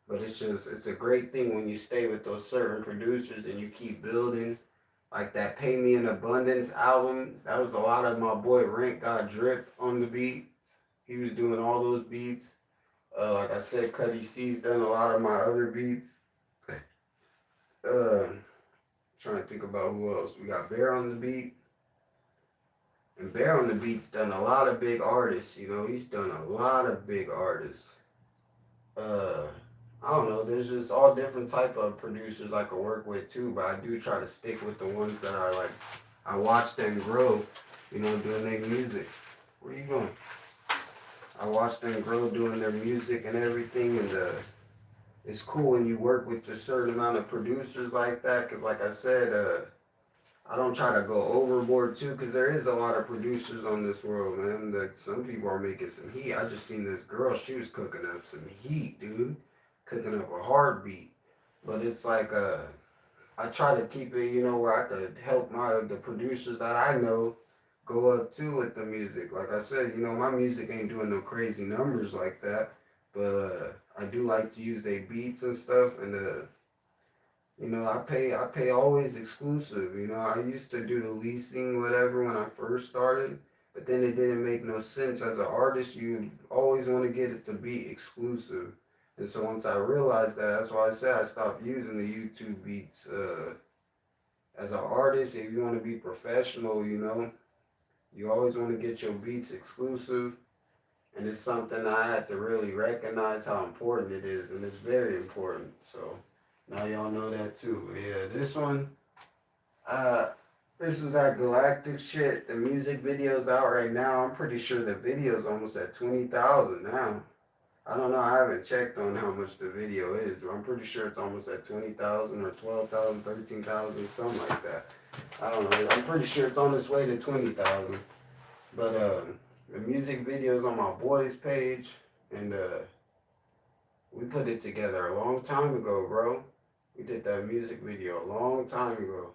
but it's a great thing when you stay with those certain producers and you keep building. Like that Pay Me in Abundance album, that was a lot of my boy Rank got drip on the beat. He was doing all those beats. Like I said, Cuddy C's done a lot of my other beats. Trying to think about who else. We got Bear on the beat. And Bear on the Beat's done a lot of big artists, you know, he's done a lot of big artists. I don't know, there's just all different type of producers I could work with too, but I do try to stick with the ones that are like, I watch them grow, you know, doing their music. Where you going? I watch them grow doing their music and everything, and it's cool when you work with a certain amount of producers like that, because like I said, I don't try to go overboard too, because there is a lot of producers on this world, man. That some people are making some heat. I just seen this girl, she was cooking up some heat, dude. Cooking up a hard beat. But it's like, I try to keep it, you know, where I could help the producers that I know go up too with the music. Like I said, you know, my music ain't doing no crazy numbers like that, but I do like to use their beats and stuff, and you know, I pay always exclusive. You know, I used to do the leasing whatever when I first started, but then it didn't make no sense. As an artist, you always want to get it to be exclusive. And so once I realized that, that's why I said I stopped using the YouTube beats. As an artist, if you want to be professional, you know, you always want to get your beats exclusive. And it's something I had to really recognize how important it is, and it's very important. So now y'all know that too. But yeah, this one, this is that Galactic shit. The music video's out right now. I'm pretty sure the video's almost at 20,000 now. I don't know. I haven't checked on how much the video is, but I'm pretty sure it's almost at 20,000 or 12,000, 13,000, something like that. I don't know. I'm pretty sure it's on its way to 20,000. But the music video's on my boy's page, and we put it together a long time ago, bro. We did that music video a long time ago.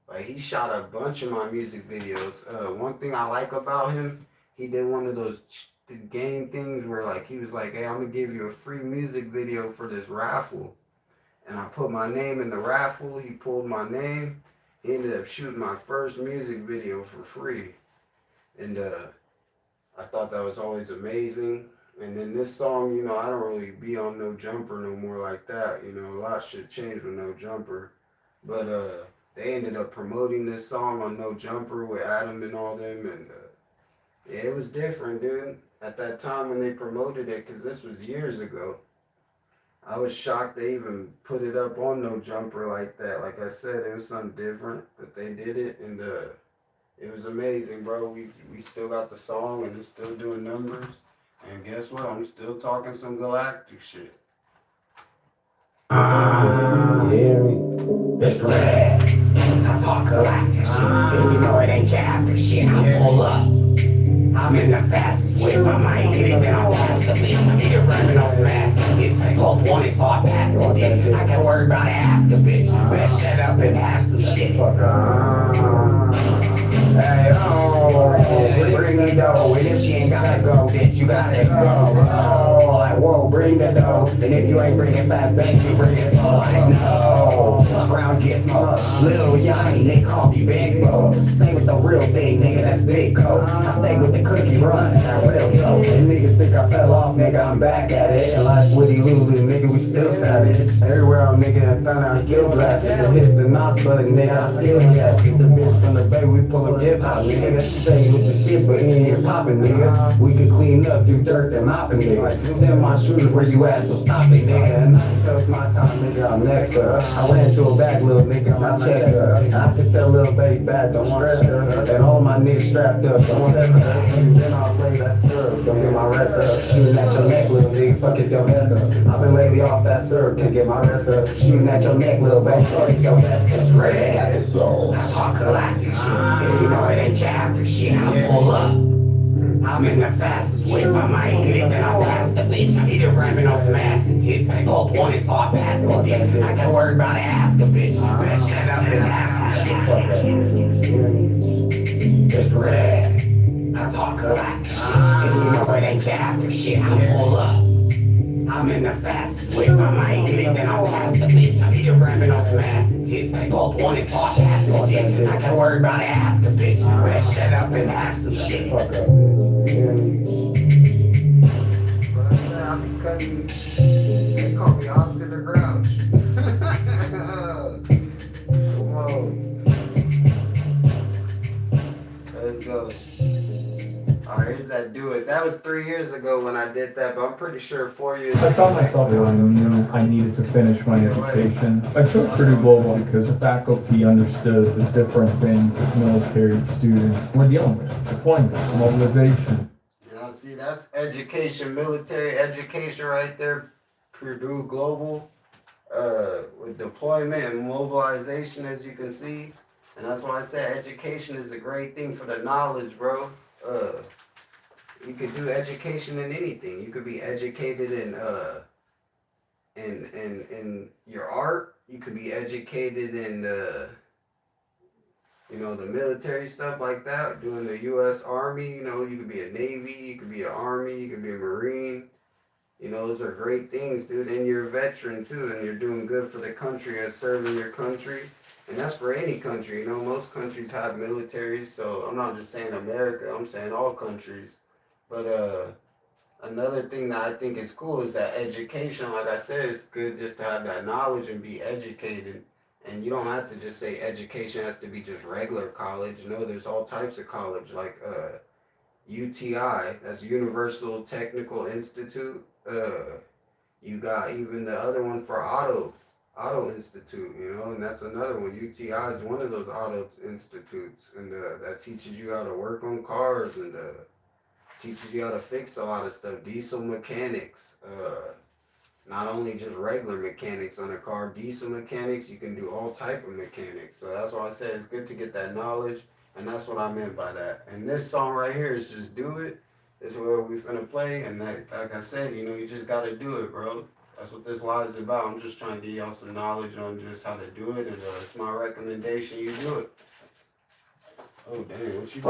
Like, he shot a bunch of my music videos. One thing I like about him, he did one of those game things where, like, he was like, hey, I'm gonna give you a free music video for this raffle. And I put my name in the raffle. He pulled my name. He ended up shooting my first music video for free. And I thought that was always amazing. And then this song, you know, I don't really be on No Jumper no more like that. You know, a lot of shit changed with No Jumper. But they ended up promoting this song on No Jumper with Adam and all them. And yeah, it was different, dude. At that time when they promoted it, because this was years ago, I was shocked they even put it up on No Jumper like that. Like I said, it was something different, but they did it, and it was amazing, bro. We still got the song, and it's still doing numbers. And guess what? I'm still talking some Galactic shit. Hear me? It's red. I talk Galactic shit. And you know it ain't your after shit. I pull up. I'm in the fastest whip. I might hit it, then I'll pass the bitch. Nigga running off some ass kids. Hope one is far past the dick. I can worry about it, ask a bitch. Better shut up and have some shit. Hey, oh, bring me dough. And if she ain't gotta go, then you gotta go. Oh, like, whoa, bring the dough. And if you ain't bringing fast back, you bring it slow. Like, no, fuck around, get smoked. Little Yanni, they call me Big Bo. Stay with the real thing, nigga, that's Big Co. I stay with the cookie runs, that real dope. And niggas think I fell off, nigga, I'm back at it. And like Woody Lulu, nigga, we still savage. Everywhere I'm nigga, and thunder, I'm still blasted. Hit the NOS button, nigga, I still gas it. The bitch from the bay, we pullin' hip hop, nigga. Say with the shit, but he ain't poppin', nigga. We can clean up, do dirt, and moppin', nigga. Send my shooters where you at, so stop it, nigga. And I tell my time, nigga, I'm next, I ran to a back, little nigga, I check her. I can tell little baby back, don't stress her. And all my niggas strapped up, don't test her. Then I'll play that syrup, don't get my rest up. Shooting at your neck, little nigga, fuck if your mess up. I've been lately off that syrup, can't get my rest up. Shooting at your neck, little baby, fuck if your mess up. It's red, it's so. I talk Galactic shit, and you know it ain't your after shit. I pull up. I'm in the fastest whip, I might hit it, then I'll pass the bitch. Either ramming off some ass and tits. Both one is far past the dick. I can worry about it, ask a bitch. Better shut up and have some shit. It's red. I talk Galactic shit, and you know it ain't your after shit. I pull up. I'm in the fastest whip, I might hit it, then I'll pass the bitch. Either ramming off some ass and tits. Both one is far past the dick. I can worry about it, ask a bitch. Better shut up and have some shit. Fuck up, bitch. But I said I be cutting. They call me Oscar the Grouch. Come on. Let's go. Alright, here's that do it. That was 3 years ago when I did that, but I'm pretty sure 4 years ago. I found myself when I knew I needed to finish my education. I chose Purdue Global because the faculty understood the different things that military students were dealing with. Deployments, mobilization. You know, see, that's education, military education right there. Purdue Global, with deployment and mobilization, as you can see. And that's why I said education is a great thing for the knowledge, bro. You could do education in anything. You could be educated in your art. you could be educated in the, you know, the military stuff like that, doing the U.S. Army. You know, you could be a Navy, you could be an Army, you could be a Marine. You know, those are great things, dude. And you're a veteran too, and you're doing good for the country as serving your country. And that's for any country. You know, most countries have militaries, so I'm not just saying America, I'm saying all countries. But another thing that I think is cool is that education. Like I said, it's good just to have that knowledge and be educated. And you don't have to just say education has to be just regular college. No, there's all types of college, like UTI, that's Universal Technical Institute. You got even the other one for Auto Institute, you know, and that's another one. UTI is one of those auto institutes, and that teaches you how to work on cars and teaches you how to fix a lot of stuff. Diesel mechanics, not only just regular mechanics on a car, diesel mechanics, you can do all type of mechanics. So that's why I said it's good to get that knowledge, and that's what I meant by that. And this song right here is Just Do It. This is where we finna play, and like I said, you know, you just gotta do it, bro. That's what this live is about. I'm just trying to give y'all some knowledge on just how to do it, and it's my recommendation you do it. Oh, dang, what you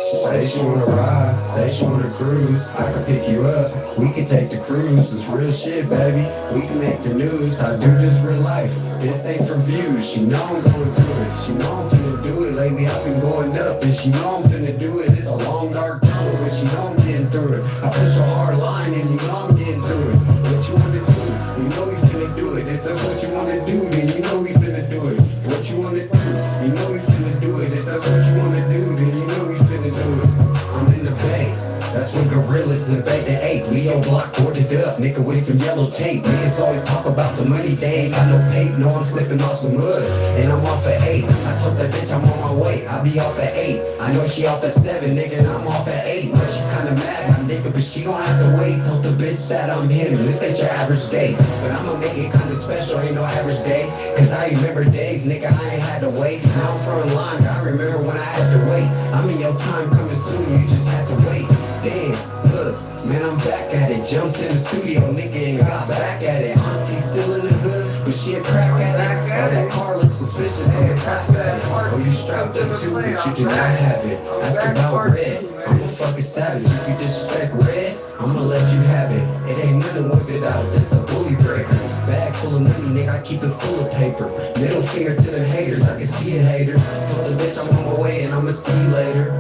She say she wanna ride, say she wanna cruise. I can pick you up, we can take the cruise. It's real shit, baby, we can make the news. I do this real life, this ain't for views. She know I'm going through it, she know I'm finna do it. Lately I've been going up, and she know I'm finna do it. It's a long dark tunnel, but she know I'm getting through it. I push a hard line, and you know I'm getting through it. What you wanna do? You know we finna do it. If that's what you wanna do, then you know we finna do it. What you wanna do? You know we finna do it. If that's what you wanna do, then you know we finna do it. I'm in the bay. That's when gorillas and back to 8. Leo block boarded up, nigga with some yellow tape. Niggas always talk about some money, they ain't got no paper. No, I'm slipping off some mud, and I'm off at 8. I told that bitch I'm on my way, I be off at 8. I know she off at 7, nigga, and I'm off at 8. But she kinda mad, my nigga, but she gon' have to wait. Told the bitch that I'm him, this ain't your average day. But I'ma make it kinda special, ain't no average day. Cause I remember days, nigga, I ain't had to wait. Now I'm front line, I remember when I had to wait. I mean, your time coming soon, you just had to wait. Damn, look, man, I'm back at it. Jumped in the studio, nigga, and got back at it. Auntie still in the hood, but she a crack at it. Oh, that car looks suspicious, I'm a crap at it. Oh, you strapped up too, but you do not have it. Ask about red, I'm a fucking savage. If you disrespect red, I'ma let you have it. It ain't nothing with it out, this a bully breaker. Bag full of money, nigga, I keep it full of paper. Middle finger to the haters, I can see the haters. Told the bitch I'm on my way and I'ma see you later.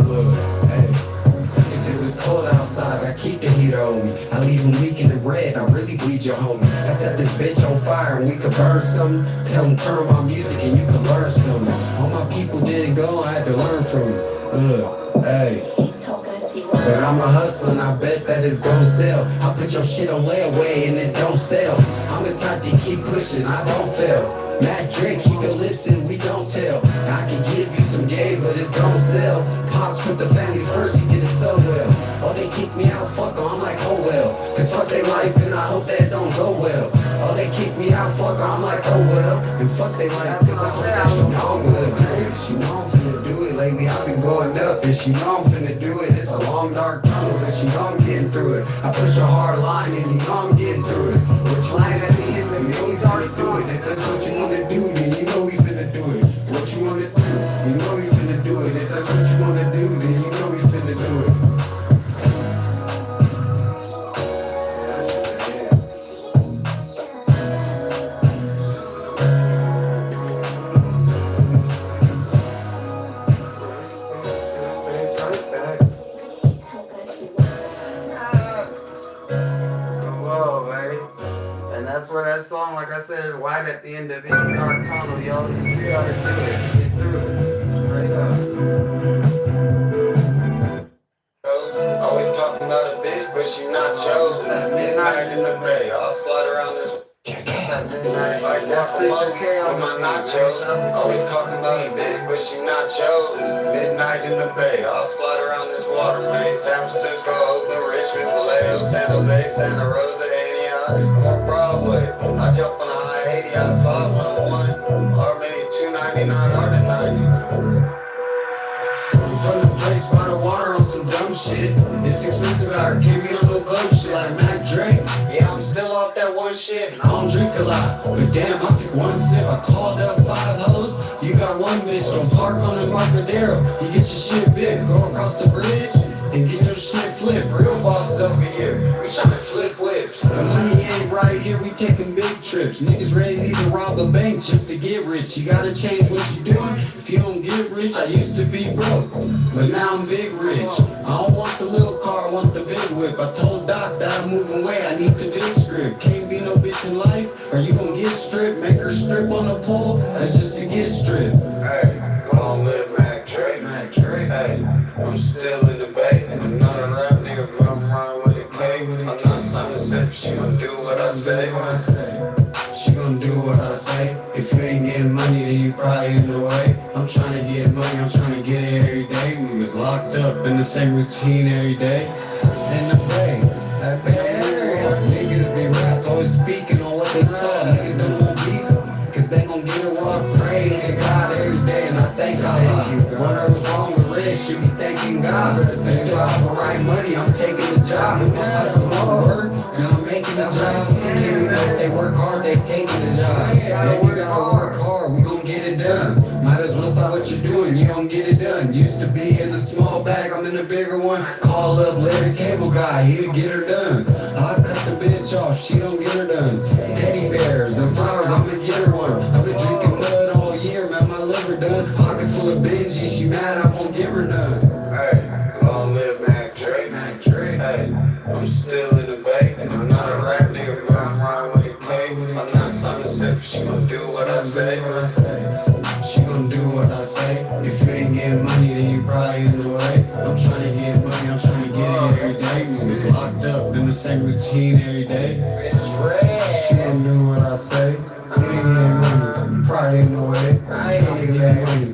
Look, hey. Cold outside, I keep the heater on me. I leave them leaking the red, I really bleed your homie. I set this bitch on fire and we could burn something. Tell them turn my music and you can learn something. All my people didn't go, I had to learn from them. Look, hey. But I'm a hustler and I bet that it's gon' sell. I put your shit on layaway and it don't sell. I'm the type to keep pushing, I don't fail. Matt Drake, keep your lips in, we don't tell. I can give you some game, but it's gon' sell. Pops put the family first, he did it so well. Oh, they kick me out, fuck 'em, I'm like, oh well. Cause fuck they life and I hope that don't go well. Oh, they kick me out, fuck 'em, I'm like, oh well. And fuck they life, cause I hope that she know I'm good. She know I'm finna do it, lately I've been going up. And she know I'm finna do it, it's a long dark tunnel, but she know I'm getting through it. I push a hard line and you know I'm getting through it. What you wanna do, you know we finna do it. If that's what you wanna do, then you know we finna do it. What you wanna do, you know we finna do it. If that's what you wanna do, then you know we finna do it. That's where that song, like I said, is white at the end of any dark tunnel, yo. You just gotta do it. Get through it. Straight up. Always talking about a bitch, but she not chosen. Midnight in the bay. I'll slide around this. Like that's Picture K on my nachos. Always talking about a bitch, but she not chosen. Midnight in the bay. I'll slide around this water, man. San Francisco, Oakland, Richmond, Vallejo, San Jose, Santa Rosa. I'm on Broadway. I jump on a high 80 out of 511, or maybe 299 or the 90. From the place shit. It's expensive out here, can't be on no boat shit like Mac Drake. Yeah, I'm still off that one shit, and I don't drink a lot. But damn, I took one sip, I called up 5 hoes. You got one bitch, don't park on the Embarcadero. You get your shit big, go across the bridge, and get your shit flipped. Real bosses over here, we tryna flip whips. The money ain't right here, we taking big trips. Niggas ready to rob a bank just to get rich. You gotta change what you doing. If you don't get rich, I used to be broke, but now I'm big rich. I don't want the little car, I want the big whip. I told Doc that I'm moving away, I need the big script. Can't be no bitch in life, or you gon' get stripped. Make her strip on the pole, that's just to get stripped. Hey, go on, live Mac Drake. Mac Drake. Hey, I'm still in the bay. I'm not a rap nigga, but I'm riding with a K. I'm not something simple, she gon' do what I say. What I say. She gon' do what I say. If you ain't getting money, then you probably in the way. I'm tryna get money, I'm tryna get it every day. We was locked up in the same routine every day. In the bay, that bay area. Niggas be rats, always speaking on what they saw. Niggas don't want beef, cause they gon' get it raw. Praying to God every day, and I thank Allah. Whatever's wrong with Red, should be thanking God. Thank God for right money, I'm taking the job. If my hustle won't work, and I'm making the job. Even if they work hard, they taking the job. Yeah, we gotta work hard, we gon' get it done. Might as well stop what you're doing, you don't get it done. Used to be in a small bag, I'm in a bigger one. Call up Larry Cable Guy, he'll get her done. I cut the bitch off, she don't get her done. Teddy bears and flowers, I'ma get her one. I've been drinking mud all year, man, my liver done. Pocket full of Benji, she mad, I won't give her none. Hey, go on, live Mac Drake. Mac Drake. Hey, I'm still in the bay. I'm not a rap nigga, but I'm riding with a K. I'm not something simple, she gon' do what I say. She gon' do what I say. If you ain't getting money, then you probably in the way. I'm tryna get money, I'm tryna get it every day. We was locked up in the same routine every day. She gon' do what I say. You ain't getting money, you probably in the way. I'm tryna get money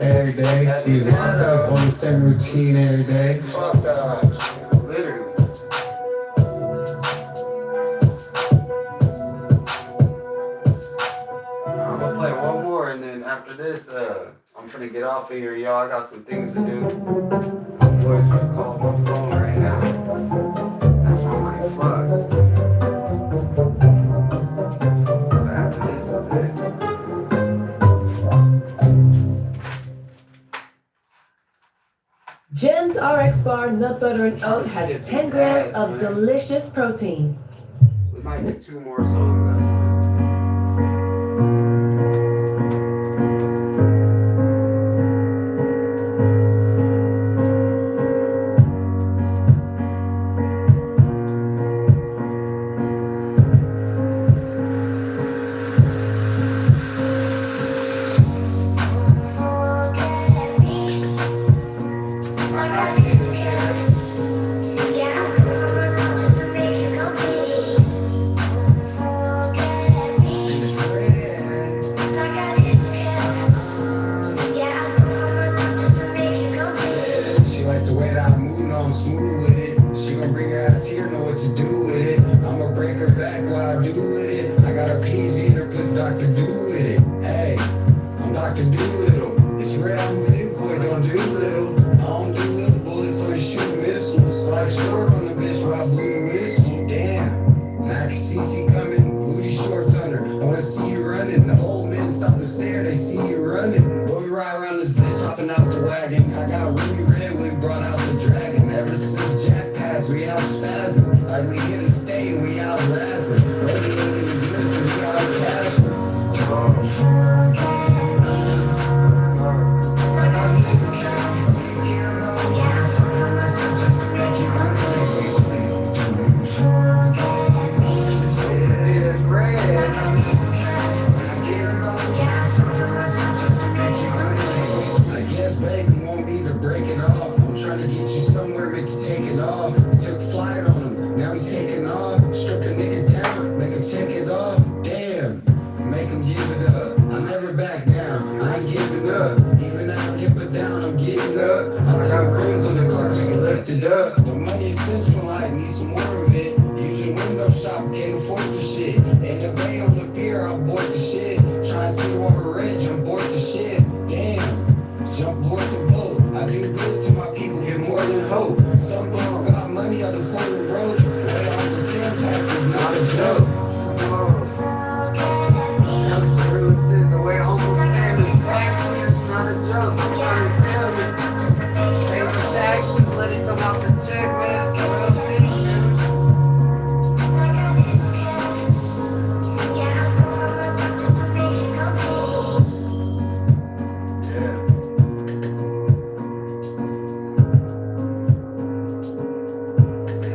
every day. We was locked up on the same routine every day. Fuck that. Literally. I'm gonna play one more, and then after this, I'm finna get off of here, y'all. I got some things to do. My boy just called my phone right now. That's why I'm like, fuck. But after this is it. Jen's RX Bar Nut Butter and Oat has 10 grams of delicious protein. We might get 2 more songs after this. Some people got money on the corner road. Way off the sales tax is not a joke. The way Uncle Sam is taxing is not a joke. You understand me? Pay the taxes, let it come out the check, man. It's the real thing, man.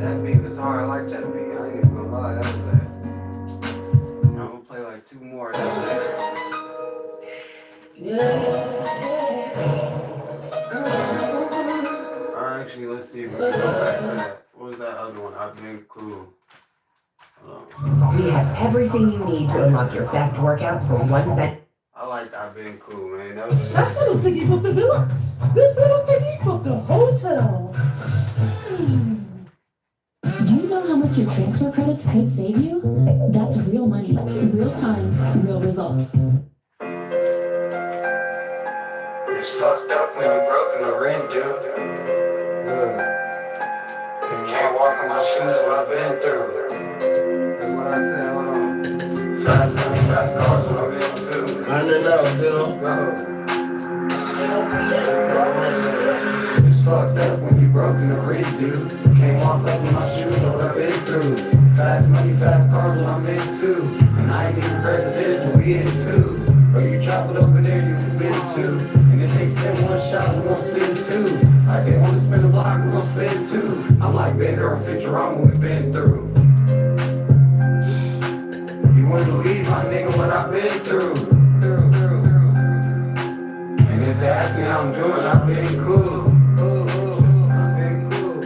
That beat was hard. I like that beat. I ain't even gonna lie. That was that. I'm gonna play like two more. That's it. Alright, actually, let's see if we can go back to that. What was that other one? I've been cool. We have everything you need to unlock your best workout for 1 cent. I like I've been cool, man. That was That little thingy booked the villa. This little thingy booked the hotel. Do you know how much your transfer credits could save you? That's real money, real time, real results. It's fucked up when you broken the rent, dude. Can't walk in my shoes what I've been through. what I said. Hold on. Fast money, fast cars what I've been through. Running out, Ghetto. It's fucked up when you broken the rent, dude. Can't walk up in my shoes what I've been through. Fast money, fast cars what I'm into. And I ain't even presidential, we into. But you traveled over there, you been to. And if they send one shot, we gon' send two. Like they wanna spin a block, we gon' spin two. I'm like Bender or Futurama, we been through. You wouldn't believe, my nigga, what I've been through. And if they ask me how I'm doing, I've been cool. I've been cool.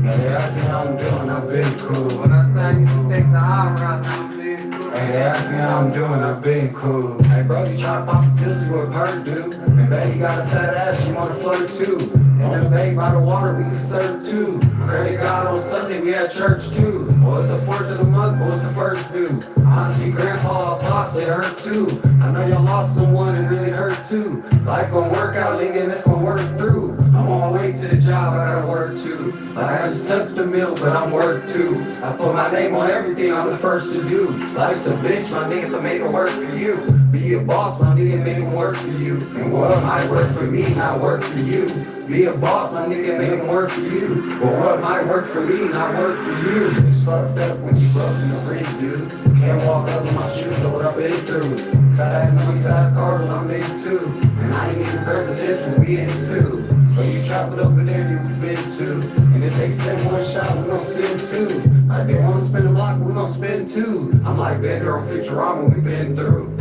Yeah, they ask me how I'm doing, I've been cool. When I say I used to take the high route, now I'm being cool. Hey, they ask me how I'm doing, I've been cool. Hey, bro, you try to pop a pussy with a perk, dude. And baby got a fat ass, she wanna flirt too. And the babe by the water, we can serve too. Credit God on Sunday, we had church too. Well, it's the 4th of the month, but what the first do? Auntie, grandpa, pops, they hurt too. I know y'all lost someone, it really hurt too. Life gon' work out, nigga, and it's gon' work through. I'm on my way to the job, I gotta work too. Like I just touched the mill, but I'm work too. I put my name on everything, I'm the first to do. Life's a bitch, my nigga, so make it work for you. Be a boss, my nigga, make it work for you. And what might work for me, not work for you. Be a boss, my nigga, make it work for you. But what might work for me, not work for you. It's fucked up when you broke in the ring, dude. Can't walk up in my shoes, so what I've been through. Fast money, fast cars, what I'm into. And I ain't even presidential, we into. But you traveled over there, you been to. And if they send one shot, we gon' send two. Like they wanna spin a block, we gon' spin two. I'm like Bender or Futurama, we been through.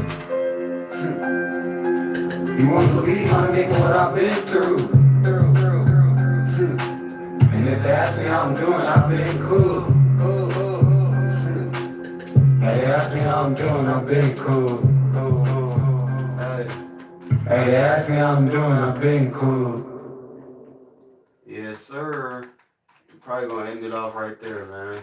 You won't believe, my nigga, what I've been through. And if they ask me how I'm doing, I've been cool. Hey, they ask me how I'm doing, I've been cool. Hey, they ask me how I'm doing, I've been cool. Yes, sir. We're probably gonna end it off right there, man.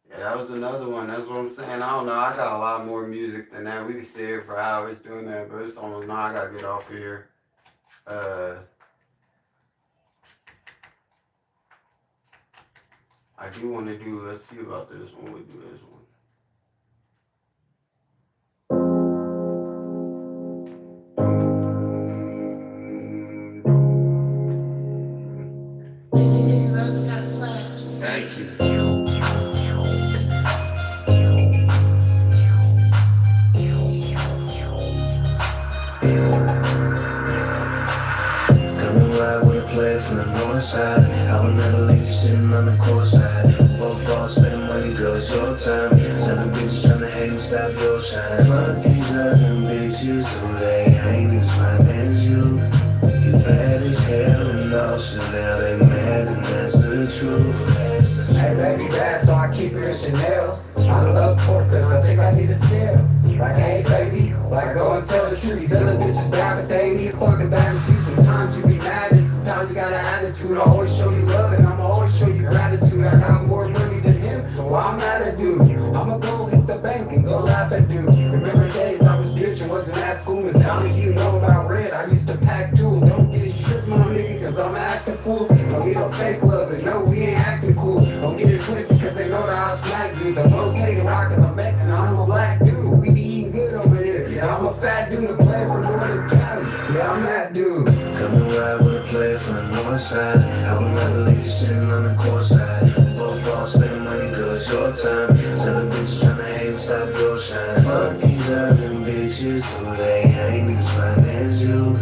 Yeah, that was another one. That's what I'm saying. I don't know. I got a lot more music than that. We could sit here for hours doing that, but it's almost now. I gotta get off of here. I do want to do. Let's see about this one. We'll do this one. Thank you. Coming ride with a player from the north side. I would never leave you sitting on the court side. Both balls spending money, girl, it's your time. 7 bitches trying to hate and stop your shine. Fuck these other bitches, so they ain't as fine as you. You bad as hell and all, so now they mad and that's the truth. Hey baby, bad, so I keep her in Chanel. I love pork, cause I think I need a scale. Like, hey baby, like go and tell the truth. These other bitches bad, but they ain't even fucking bad as you. Sometimes you be mad and sometimes you got an attitude. I always show you love and I'ma always show you gratitude. I got more money than him, so I'm mad at dude. I'ma go hit the bank and go laugh at dude. Remember days I was bitching, wasn't at school. It's now that you know about red, I used to pack too. Don't get tripped, my nigga, cause I'm acting fool. Don't need no fake love, and no, we ain't acting cool. Don't get it twisted, cause they know that I smack dude. The most hated rock cause I'm Mexican, I'm a black dude. We be eating good over here. Yeah, I'm a fat dude to play from Northern Cali. Yeah, I'm that dude. Come and ride with a player from the north side. I will never leave you sitting on the court side. Both balls spend money, girl, it's your time. Tell the bitches tryna hate, stop your shine. Fuck these other bitches, who they ain't as fine as you.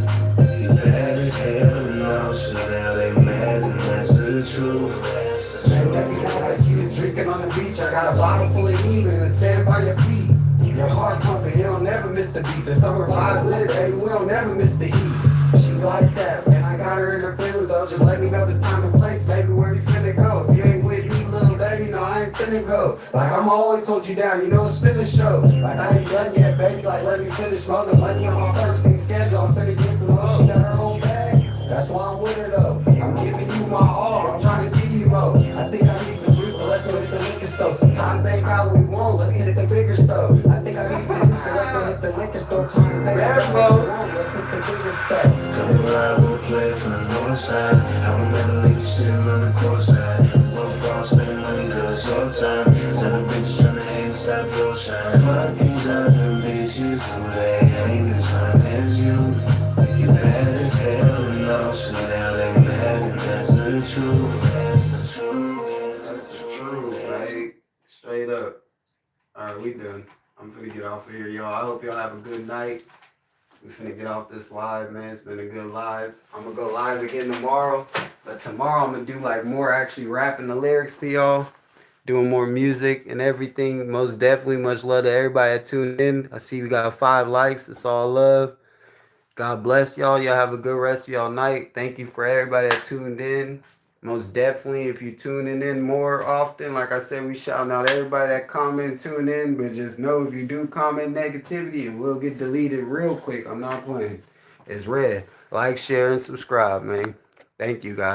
You bad as hell and all, so now they mad and that's the truth. And every night I see you drinking on the beach. I got a bottle full of heat and a sand by your feet. Your heart pumping, you don't never miss the beat. The summer vibe lit, baby, we don't never miss the heat. She like that, man, I got her in her feelings though. Just let me know the time and place, baby, where you finna go. If you ain't with me, little baby, no, I ain't finna go. Like, I'ma always hold you down, you know it's finna show. Like, I ain't done yet, baby, like, let me finish smoking. Money on my first thing schedule, I'm finna get some love. She got her own bag, that's why I'm with her though. I'm giving you my all, I'm trying to give you more. I think I need some juice, so let's go hit the liquor store. Sometimes they ain't got what we want, let's hit the bigger store. I think I need some juice, so let's go hit the liquor store. Times they ain't got what we want, let's hit the bigger store. Come and ride with a player from the north side. I will never leave you sitting on the court side. Both balls spend money, girl, it's your time. Tell the bitches tryna hate, stop your shine. Fuck these other bitches, who they ain't as fine as you. You bad as hell and all, so now they mad and that's the truth. That's the truth. That's the truth, right? Straight up. Alright, we done. I'm finna get off of here, y'all. I hope y'all have a good night. We finna get off this live, man. It's been a good live. I'm gonna go live again tomorrow. But tomorrow I'm gonna do like more actually rapping the lyrics to y'all. Doing more music and everything. Most definitely much love to everybody that tuned in. I see we got 5 likes. It's all love. God bless y'all. Y'all have a good rest of y'all night. Thank you for everybody that tuned in. Most definitely, if you tuning in more often, like I said, we shouting out everybody that comment, tune in. But just know if you do comment negativity, it will get deleted real quick. I'm not playing. It's red. Like, share, and subscribe, man. Thank you, guys.